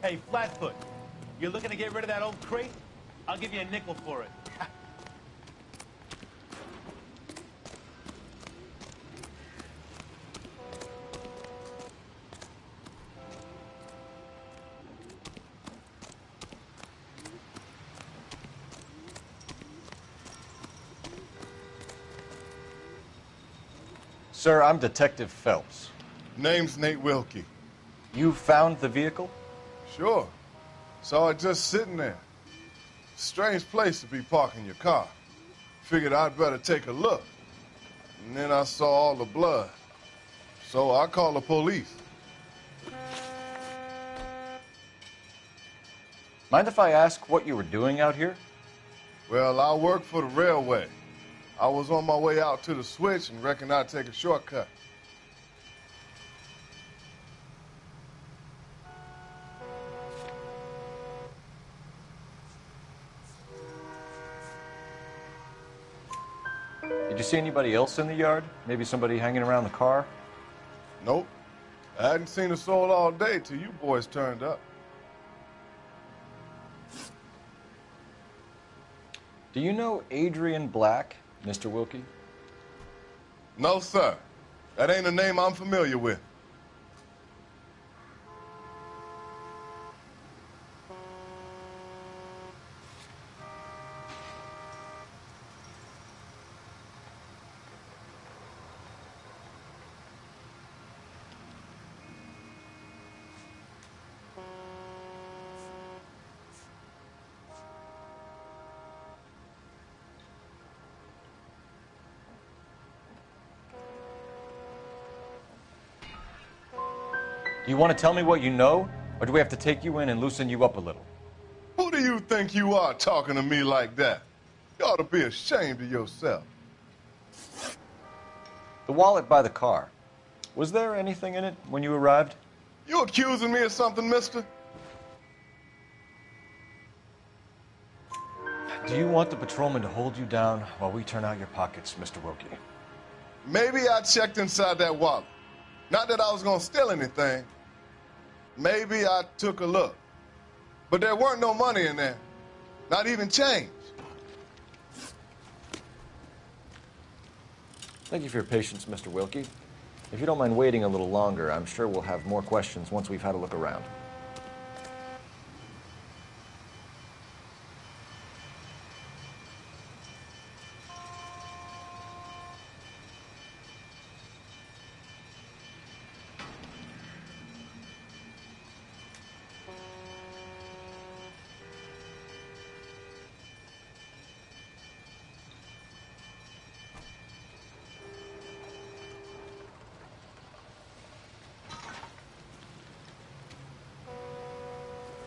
Hey, Flatfoot, you're looking to get rid of that old crate? I'll give you a nickel for it. Sir, I'm Detective Phelps. Name's Nate Wilkie. You found the vehicle? Sure. Saw it just sitting there. Strange place to be parking your car. Figured I'd better take a look. And then I saw all the blood. So I called the police. Mind if I ask what you were doing out here? Well, I work for the railway. I was on my way out to the switch and reckoned I'd take a shortcut. Did you see anybody else in the yard? Maybe somebody hanging around the car? Nope. I hadn't seen a soul all day till you boys turned up. Do you know Adrian Black, Mr. Wilkie? No, sir. That ain't a name I'm familiar with. Do you want to tell me what you know, or do we have to take you in and loosen you up a little? Who do you think you are talking to me like that? You ought to be ashamed of yourself. The wallet by the car. Was there anything in it when you arrived? You accusing me of something, mister? Do you want the patrolman to hold you down while we turn out your pockets, Mr. Wilkie? Maybe I checked inside that wallet. Not that I was gonna steal anything. Maybe I took a look. But there weren't no money in there. Not even change. Thank you for your patience, Mr. Wilkie. If you don't mind waiting a little longer, I'm sure we'll have more questions once we've had a look around.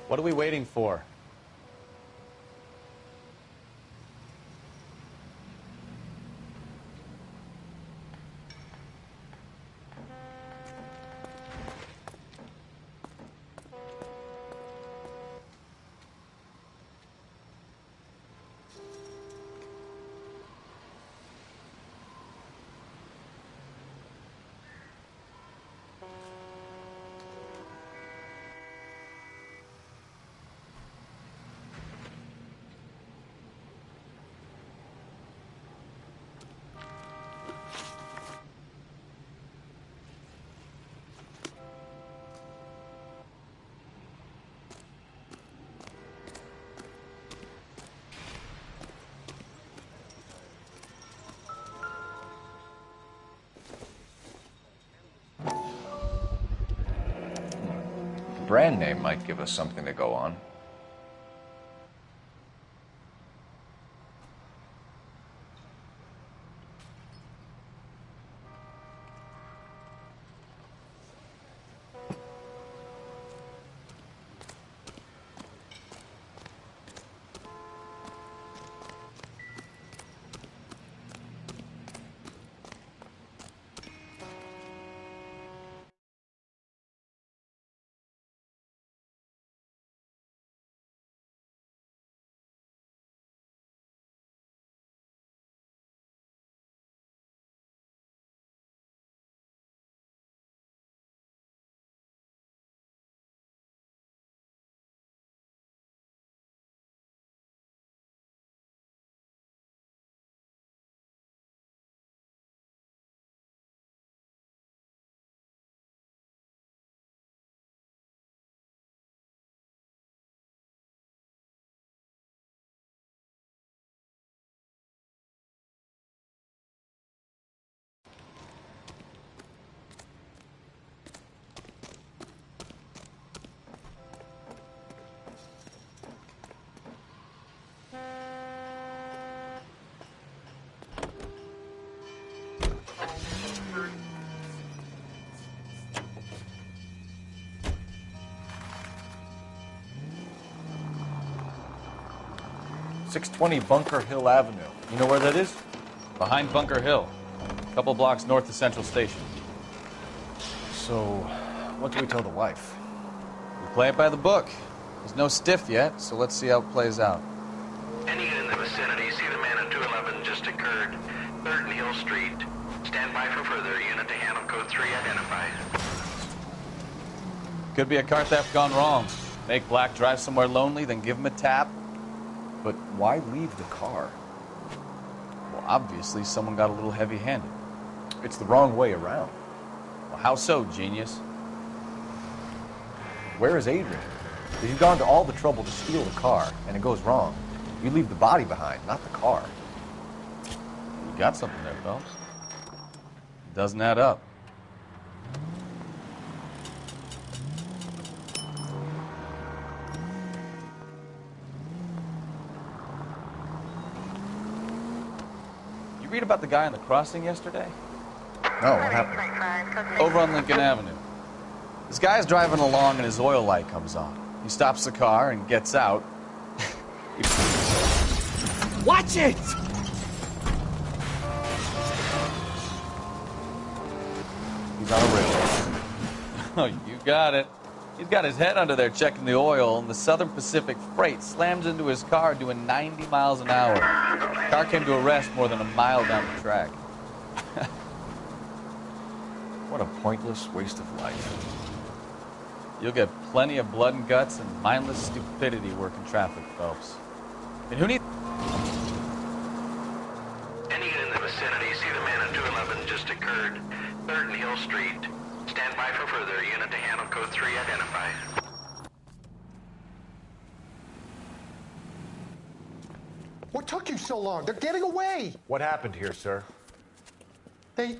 What are we waiting for? . brand name might give us something to go on. .620 Bunker Hill Avenue. You know where that is? Behind Bunker Hill. A couple blocks north of Central Station. So, what do we tell the wife? We play it by the book. There's no stiff yet, so let's see how it plays out. Any unit in the vicinity, see the man on 211 just occurred. 3rd and Hill Street. Stand by for further. Unit to handle code 3 identified. Could be a car theft gone wrong. Make Black drive somewhere lonely, then give him a tap. But why leave the car? Well, obviously someone got a little heavy-handed. It's the wrong way around. Well, how so, genius? Where is Adrian? If you've gone to all the trouble to steal the car, and it goes wrong, you leave the body behind, not the car. You got something there, Phelps. It doesn't add up. Read about the guy on the crossing yesterday? No, what happened? Over on Lincoln Avenue. This guy's driving along and his oil light comes on. He stops the car and gets out. Watch it! He's on a railroad. Oh, you got it. He's got his head under there checking the oil, and the Southern Pacific Freight slams into his car doing 90 miles an hour. The car came to a rest more than a mile down the track. What a pointless waste of life. You'll get plenty of blood and guts and mindless stupidity working traffic, Phelps. And who needs... Any unit in the vicinity, see the man on 211 just occurred. 3rd and Hill Street. Stand by for further. Unit to handle code 3 identified. What took you so long? They're getting away. What happened here, sir? They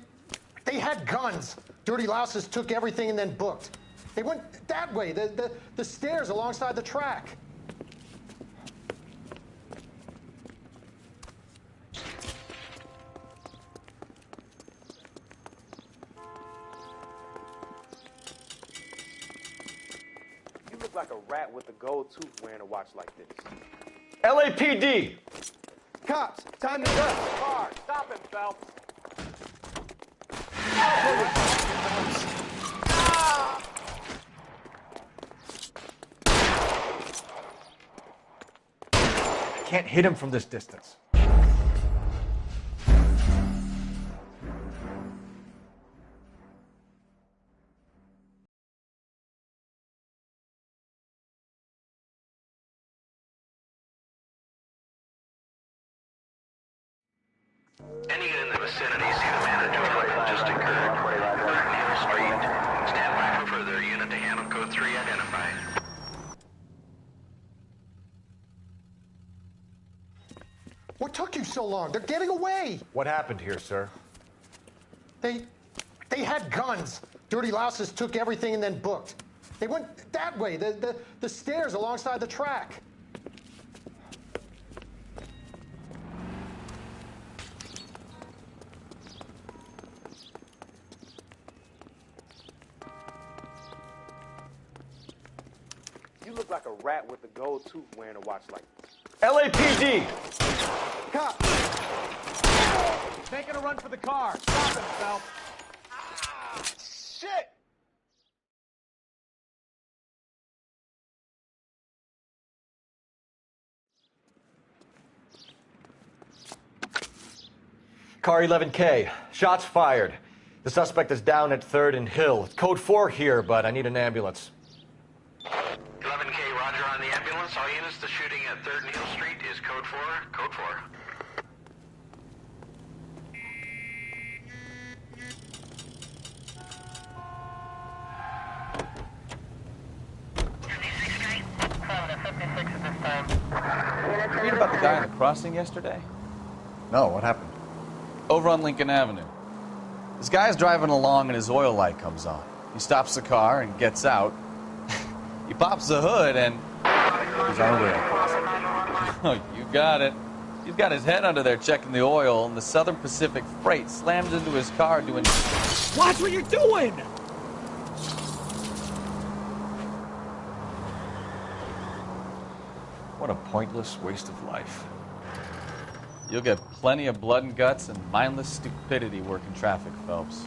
had guns. Dirty louses took everything and then booked. They went that way, the stairs alongside the track. You look like a rat with a gold tooth wearing a watch like this. LAPD! Cops, time to go. Car, stop him, Phelps. I can't hit him from this distance. Any unit in the vicinity, see the man on 211 just occurred. 3rd and Hill Street. Stand by for further. Unit to handle code 3 identified. What took you so long? They're getting away. What happened here, sir? They had guns. Dirty louses took everything and then booked. They went that way, the stairs alongside the track. You look like a rat with a gold tooth wearing a watch like this. LAPD! Cop! Making a run for the car. Stop him, Phelps. Shit! Car 11K. Shots fired. The suspect is down at 3rd and Hill. Code 4 here, but I need an ambulance. 11K, roger on the ambulance. All units, the shooting at 3rd and Hill Street is code 4. Code 4. Read about the guy in the crossing yesterday? No, what happened? Over on Lincoln Avenue. This guy's driving along and his oil light comes on. He stops the car and gets out. He pops the hood and he's on a rail crossing. Oh, you got it. He's got his head under there checking the oil, and the Southern Pacific Freight slams into his car doing... Watch what you're doing! What a pointless waste of life. You'll get plenty of blood and guts and mindless stupidity working traffic, Phelps.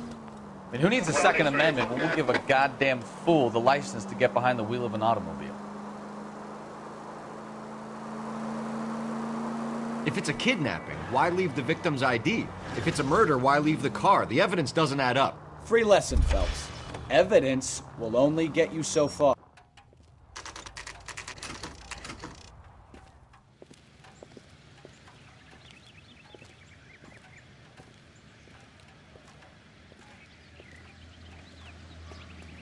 I mean, who needs a Second Amendment when we'll give a goddamn fool the license to get behind the wheel of an automobile? If it's a kidnapping, why leave the victim's ID? If it's a murder, why leave the car? The evidence doesn't add up. Free lesson, Phelps. Evidence will only get you so far.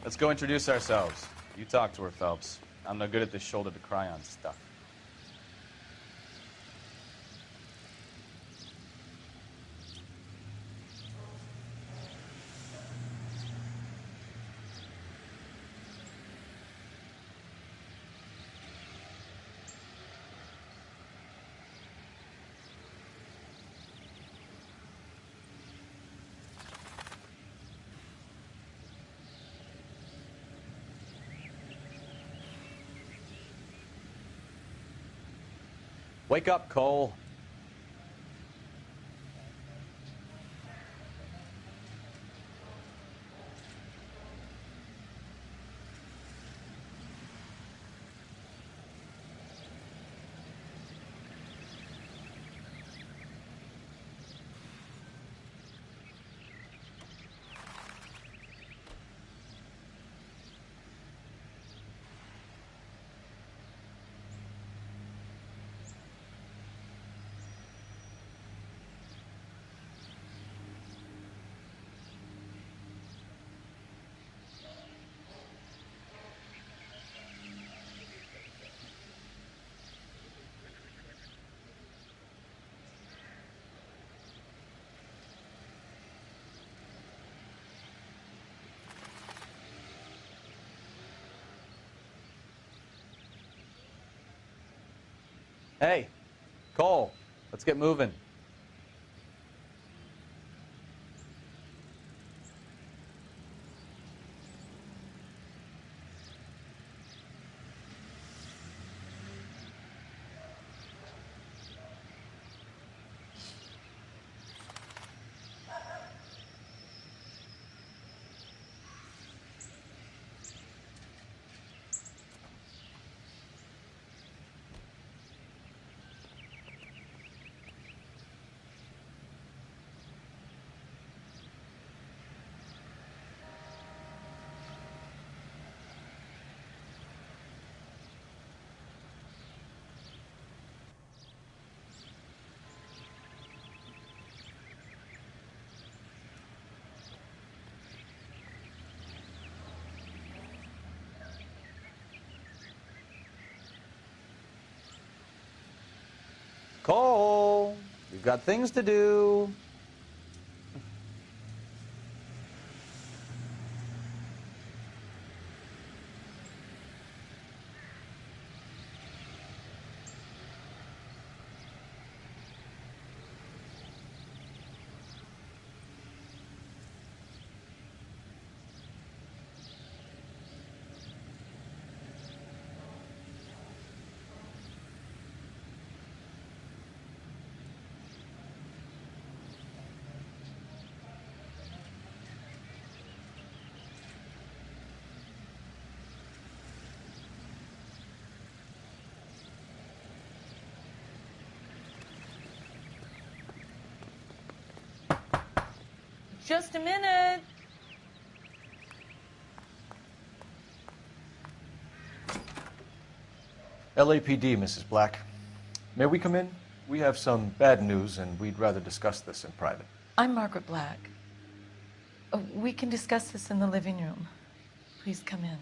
Let's go introduce ourselves. You talk to her, Phelps. I'm no good at this shoulder to cry on stuff. Wake up, Cole. Hey, Cole, let's get moving. Cole, we've got things to do. Just a minute. LAPD, Mrs. Black. May we come in? We have some bad news, and we'd rather discuss this in private. I'm Margaret Black. We can discuss this in the living room. Please come in.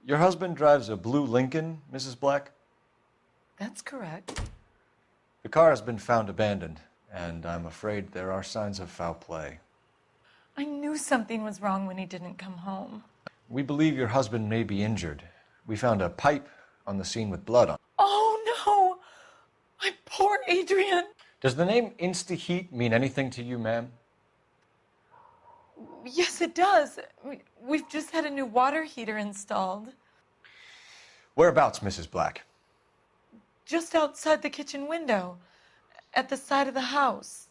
Your husband drives a blue Lincoln, Mrs. Black? That's correct. The car has been found abandoned, and I'm afraid there are signs of foul play. I knew something was wrong when he didn't come home. We believe your husband may be injured. We found a pipe on the scene with blood on it. Oh, no! My poor Adrian! Does the name InstaHeat mean anything to you, ma'am? Yes, it does. We've just had a new water heater installed. Whereabouts, Mrs. Black? Just outside the kitchen window, at the side of the house.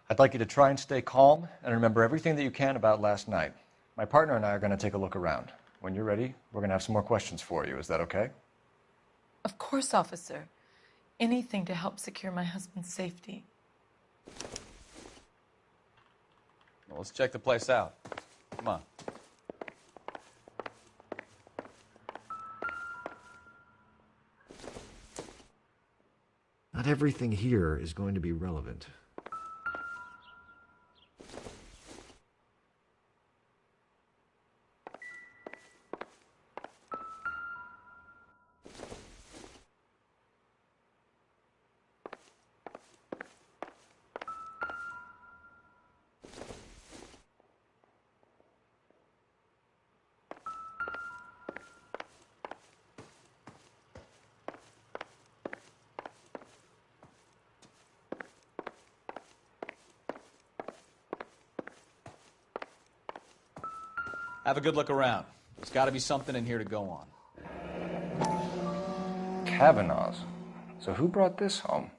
I'd like you to try and stay calm and remember everything that you can about last night. My partner and I are going to take a look around. When you're ready, we're going to have some more questions for you. Is that okay? Of course, officer. Anything to help secure my husband's safety. Well, let's check the place out. Come on. Not everything here is going to be relevant. Have a good look around. There's got to be something in here to go on. Kavanaugh's. So who brought this home?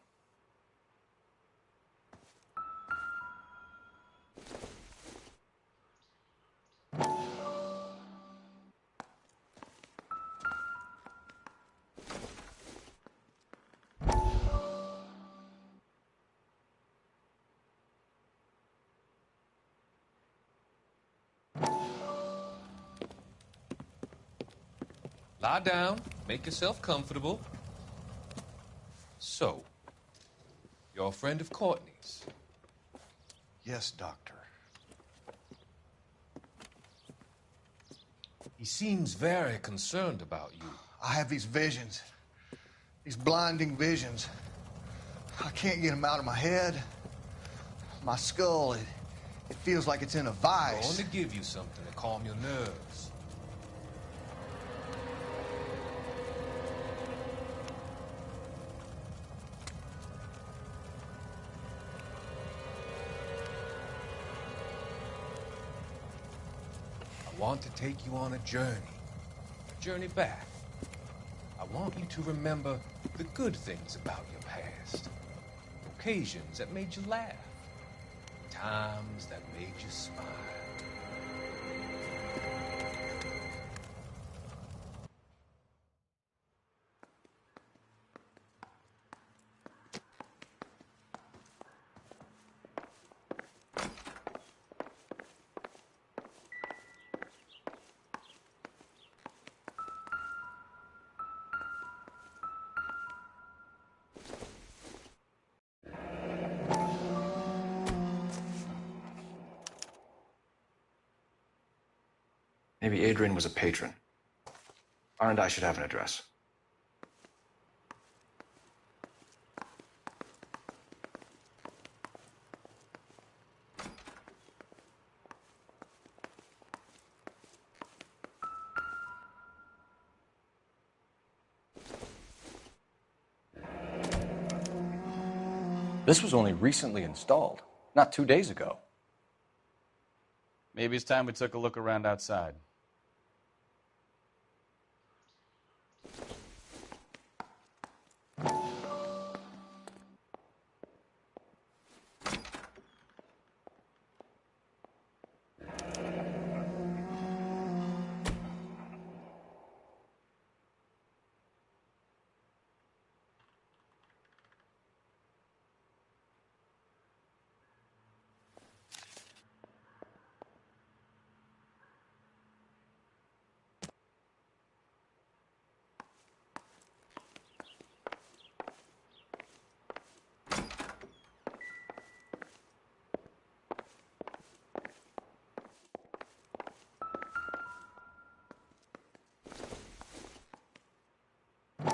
Lie down, make yourself comfortable. So, you're a friend of Courtney's? Yes, Doctor. He seems very concerned about you. I have these visions, these blinding visions. I can't get them out of my head. My skull, it feels like it's in a vice. I want to give you something to calm your nerves. I want to take you on a journey back. I want you to remember the good things about your past, occasions that made you laugh, times that made you smile. Maybe Adrian was a patron. R&I should have an address. This was only recently installed. Not 2 days ago. Maybe it's time we took a look around outside.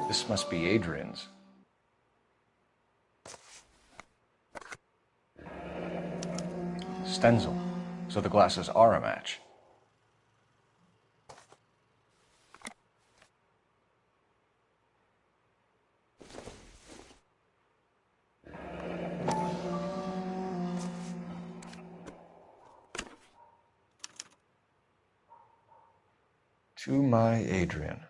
This must be Adrian's. Stenzel. So the glasses are a match. To my Adrian.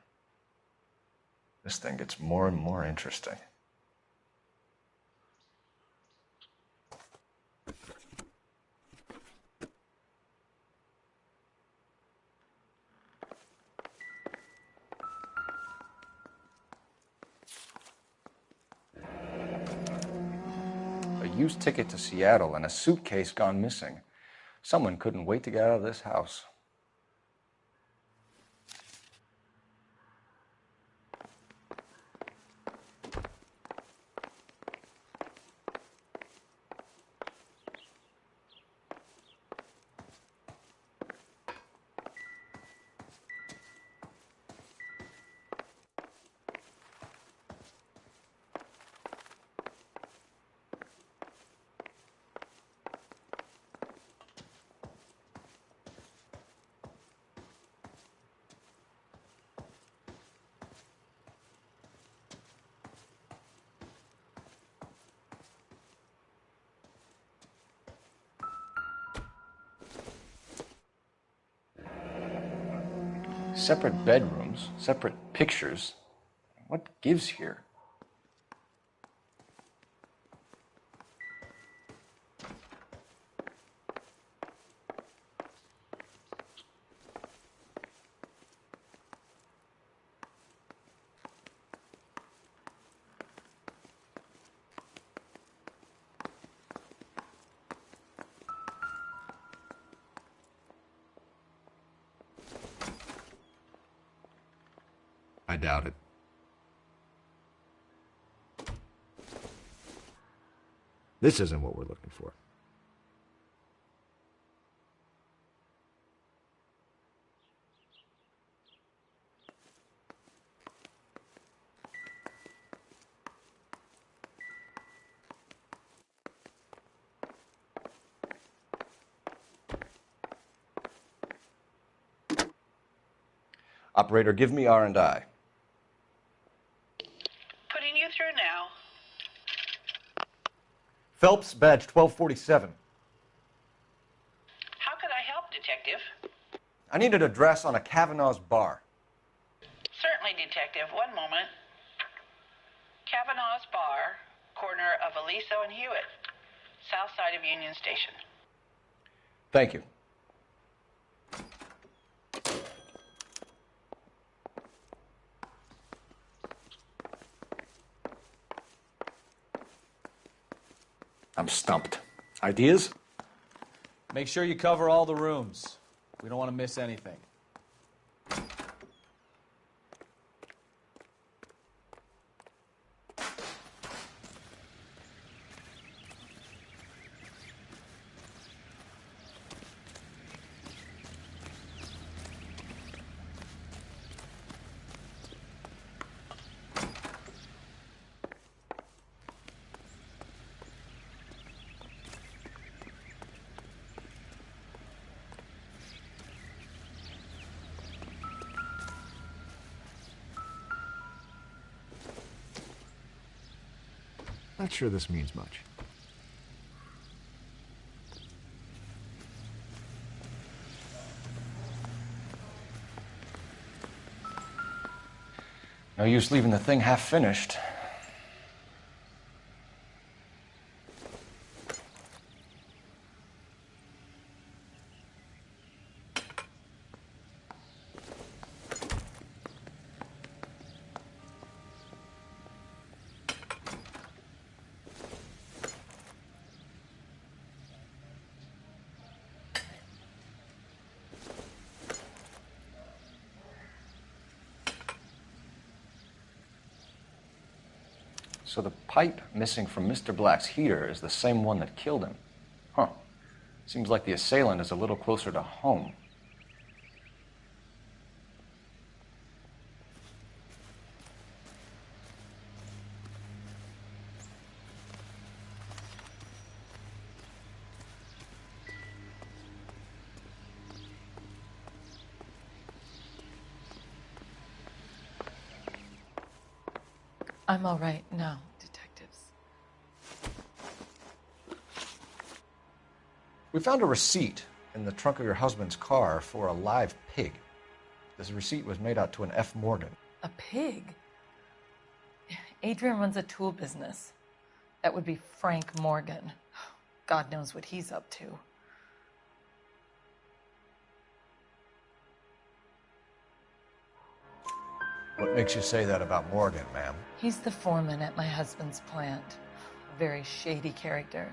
This thing gets more and more interesting. A used ticket to Seattle and a suitcase gone missing. Someone couldn't wait to get out of this house. Separate bedrooms, separate pictures. What gives here? I doubt it. This isn't what we're looking for. Operator, give me R&I. Putting you through now. Phelps, badge 1247. How could I help, Detective? I need an address on a Kavanaugh's bar. Certainly, Detective. One moment. Kavanaugh's Bar, corner of Aliso and Hewitt, south side of Union Station. Thank you. I'm stumped. Ideas? Make sure you cover all the rooms. We don't want to miss anything. Not sure this means much. No use leaving the thing half finished. So the pipe missing from Mr. Black's heater is the same one that killed him. Huh. Seems like the assailant is a little closer to home. I'm all right now, detectives. We found a receipt in the trunk of your husband's car for a live pig. This receipt was made out to an F. Morgan. A pig? Adrian runs a tool business. That would be Frank Morgan. God knows what he's up to. What makes you say that about Morgan, ma'am? He's the foreman at my husband's plant. A very shady character.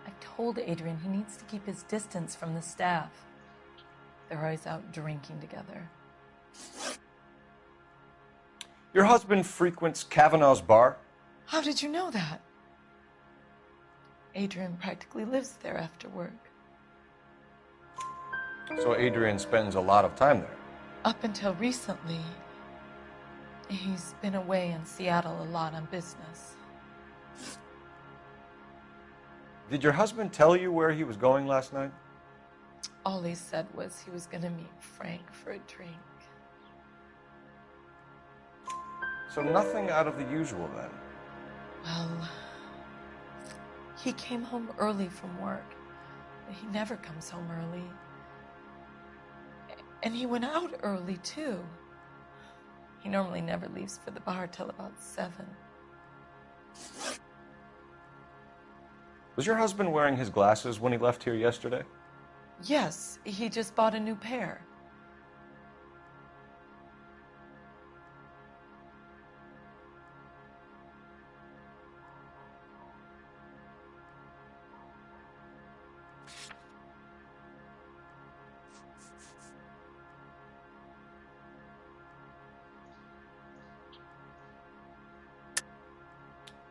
I told Adrian he needs to keep his distance from the staff. They're always out drinking together. Your husband frequents Kavanaugh's bar? How did you know that? Adrian practically lives there after work. So Adrian spends a lot of time there? Up until recently, he's been away in Seattle a lot on business. Did your husband tell you where he was going last night? All he said was he was going to meet Frank for a drink. So nothing out of the usual then? Well, he came home early from work. He never comes home early. And he went out early, too. He normally never leaves for the bar till about 7. Was your husband wearing his glasses when he left here yesterday? Yes, he just bought a new pair.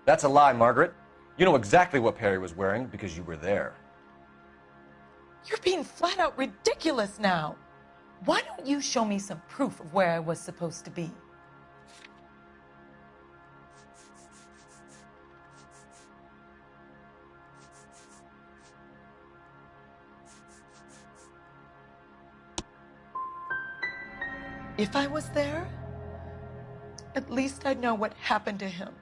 That's a lie, Margaret. You know exactly what pair he was wearing because you were there. You're being flat out ridiculous now. Why don't you show me some proof of where I was supposed to be? If I was there, at least I'd know what happened to him.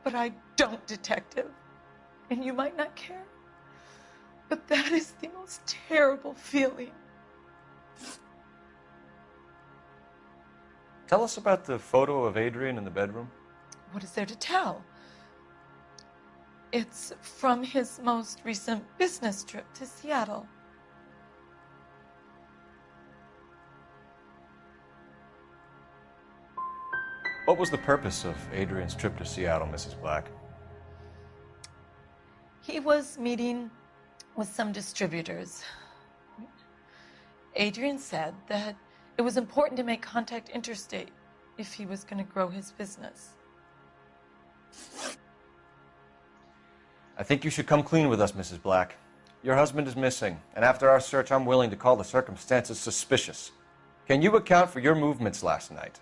But I don't, detective. And you might not care, but that is the most terrible feeling. Tell us about the photo of Adrian in the bedroom. What is there to tell? It's from his most recent business trip to Seattle. What was the purpose of Adrian's trip to Seattle, Mrs. Black? He was meeting with some distributors. Adrian said that it was important to make contact interstate if he was going to grow his business. I think you should come clean with us, Mrs. Black. Your husband is missing, and after our search, I'm willing to call the circumstances suspicious. Can you account for your movements last night?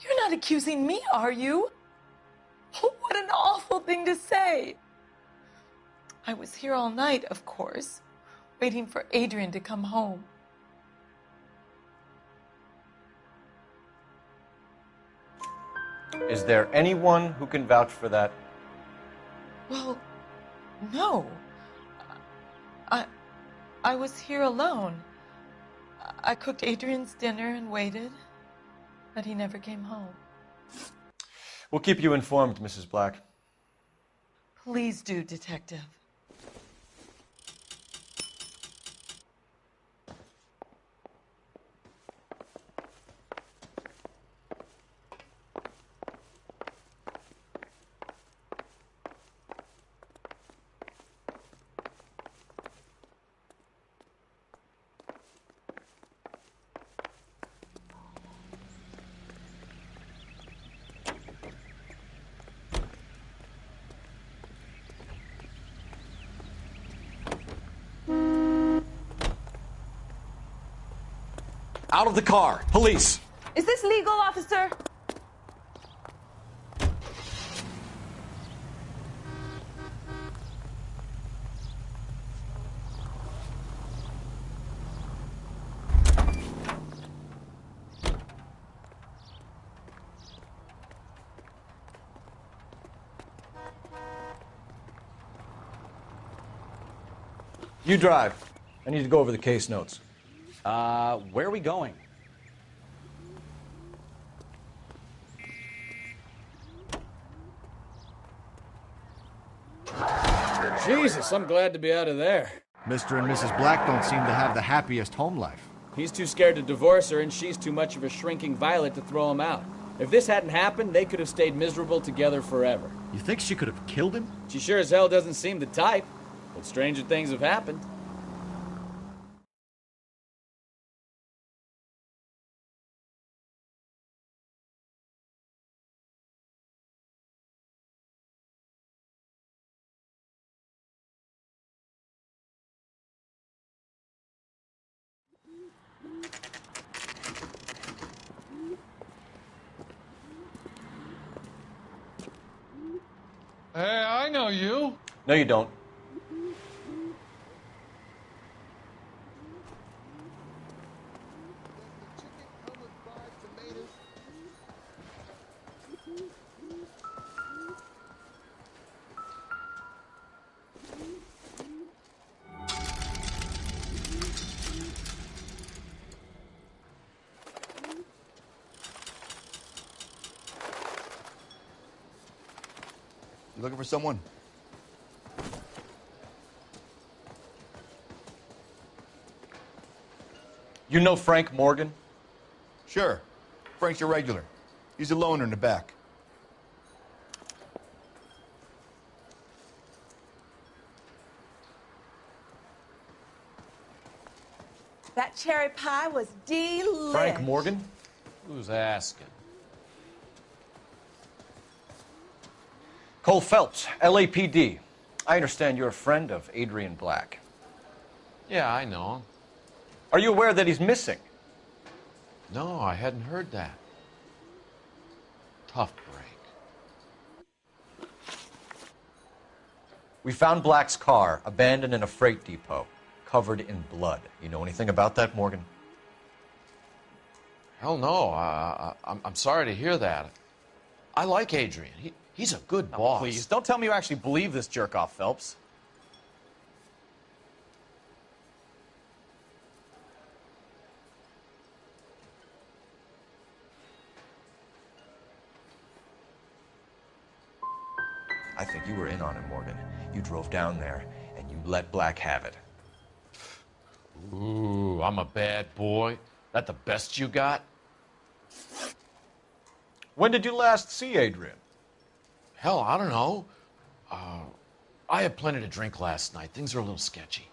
You're not accusing me, are you? Oh, what an awful thing to say. I was here all night, of course, waiting for Adrian to come home. Is there anyone who can vouch for that? Well, no. I was here alone. I cooked Adrian's dinner and waited. but he never came home. We'll keep you informed, Mrs. Black. Please do, Detective. Out of the car. Police. Is this legal, officer? You drive. I need to go over the case notes. Where are we going? Jesus, I'm glad to be out of there. Mr. and Mrs. Black don't seem to have the happiest home life. He's too scared to divorce her, and she's too much of a shrinking violet to throw him out. If this hadn't happened, they could have stayed miserable together forever. You think she could have killed him? She sure as hell doesn't seem the type, but stranger things have happened. Hey, I know you. No, you don't. You looking for someone? You know Frank Morgan? Sure. Frank's your regular. He's a loner in the back. That cherry pie was delicious. Frank Morgan? Who's asking? Cole Phelps, LAPD. I understand you're a friend of Adrian Black. Yeah, I know him. Are you aware that he's missing? No, I hadn't heard that. Tough break. We found Black's car abandoned in a freight depot, covered in blood. You know anything about that, Morgan? Hell no. I'm sorry to hear that. I like Adrian. He's a good boss. Please, don't tell me you actually believe this jerk-off, Phelps. I think you were in on it, Morgan. You drove down there, and you let Black have it. Ooh, I'm a bad boy. That the best you got? When did you last see Adrian? Hell, I don't know. I had plenty to drink last night. Things are a little sketchy.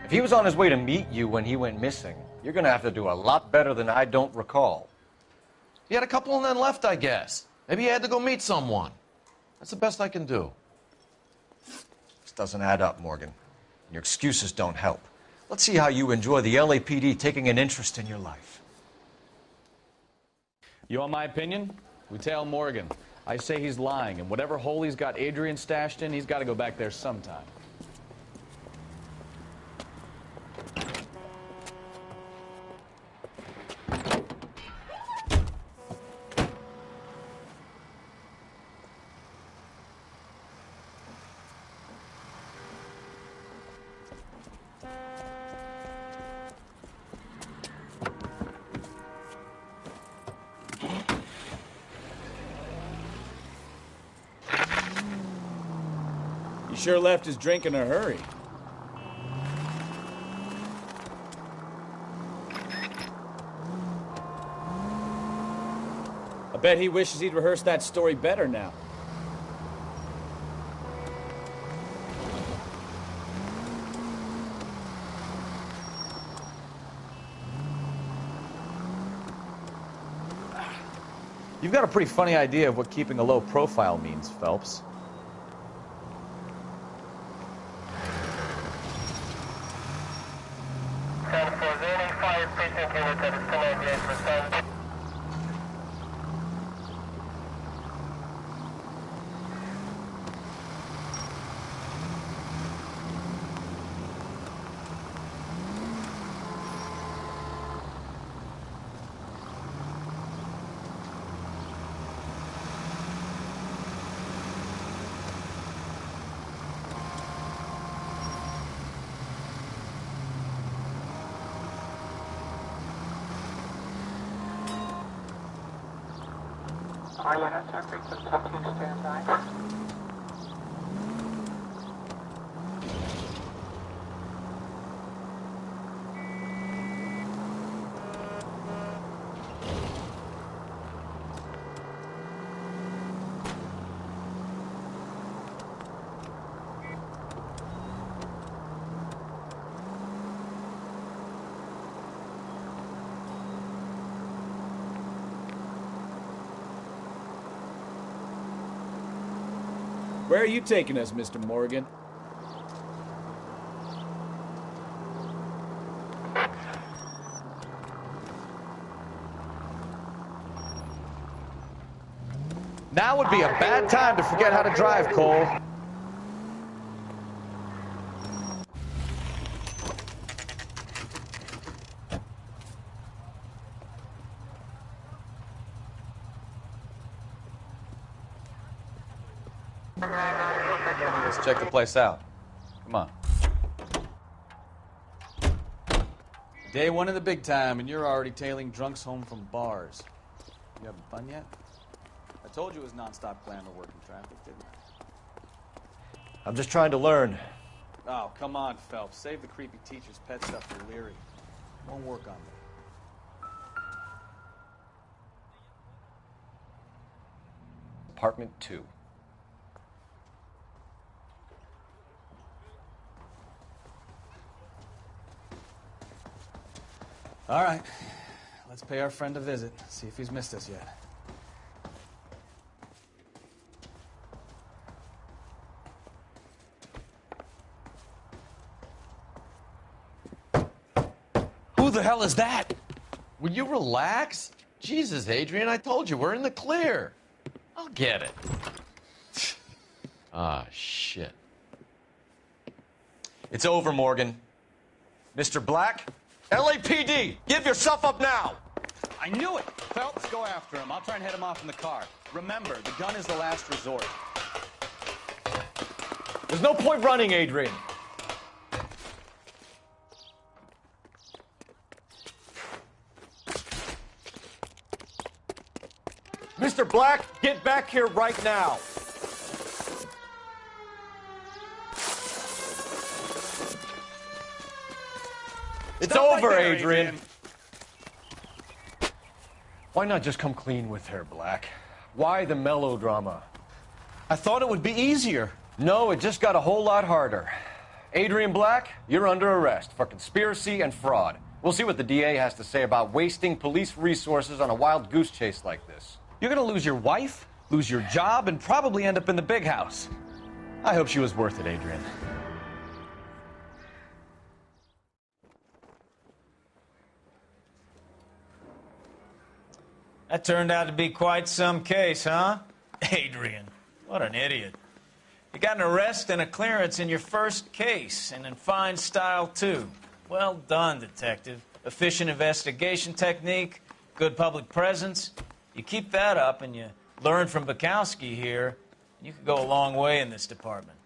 If he was on his way to meet you when he went missing, you're going to have to do a lot better than I don't recall. He had a couple and then left, I guess. Maybe he had to go meet someone. That's the best I can do. This doesn't add up, Morgan. Your excuses don't help. Let's see how you enjoy the LAPD taking an interest in your life. You want my opinion? We tell Morgan. I say he's lying, and whatever hole he's got Adrian stashed in, he's got to go back there sometime. He sure left his drink in a hurry. I bet he wishes he'd rehearsed that story better now. You've got a pretty funny idea of what keeping a low profile means, Phelps. All units are frequent up to standby. Where are you taking us, Mr. Morgan? Now would be a bad time to forget how to drive, Cole. Let's check the place out. Come on. Day one of the big time, and you're already tailing drunks home from bars. You having fun yet? I told you it was non-stop glamour working traffic, didn't I? I'm just trying to learn. Oh, come on, Phelps. Save the creepy teacher's pet stuff for Leary. Won't work on me. Apartment 2. All right. Let's pay our friend a visit. See if he's missed us yet. Who the hell is that? Will you relax? Jesus, Adrian, I told you, we're in the clear. I'll get it. Ah, shit. It's over, Morgan. Mr. Black, LAPD, give yourself up now! I knew it! Phelps, go after him. I'll try and head him off in the car. Remember, the gun is the last resort. There's no point running, Adrian. Mr. Black, get back here right now. It's Stop over, right there, Adrian. Why not just come clean with her, Black? Why the melodrama? I thought it would be easier. No, it just got a whole lot harder. Adrian Black, you're under arrest for conspiracy and fraud. We'll see what the DA has to say about wasting police resources on a wild goose chase like this. You're gonna lose your wife, lose your job, and probably end up in the big house. I hope she was worth it, Adrian. That turned out to be quite some case, huh? Adrian, what an idiot. You got an arrest and a clearance in your first case, and in fine style, too. Well done, detective. Efficient investigation technique, good public presence. You keep that up and you learn from Bukowski here, you could go a long way in this department.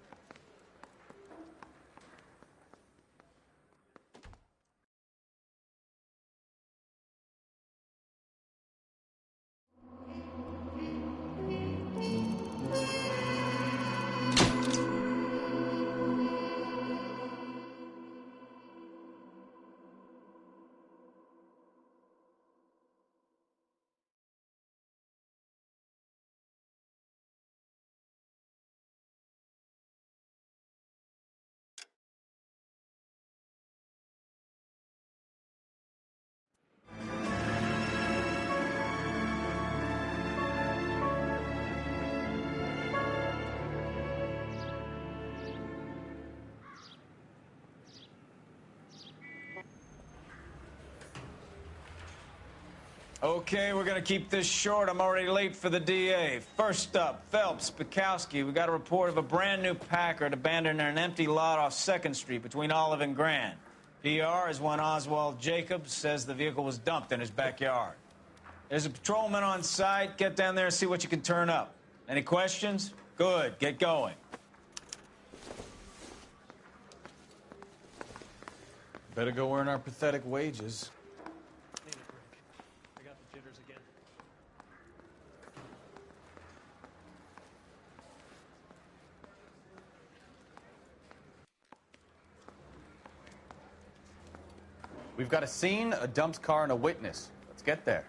Okay, we're gonna keep this short. I'm already late for the DA. First up, Phelps, Bukowski. We got a report of a brand new Packard abandoned in an empty lot off 2nd Street between Olive and Grand. PR is one Oswald Jacobs says the vehicle was dumped in his backyard. There's a patrolman on site. Get down there and see what you can turn up. Any questions? Good, get going. Better go earn our pathetic wages. I got the jitters again. We've got a scene, a dumped car, and a witness. Let's get there.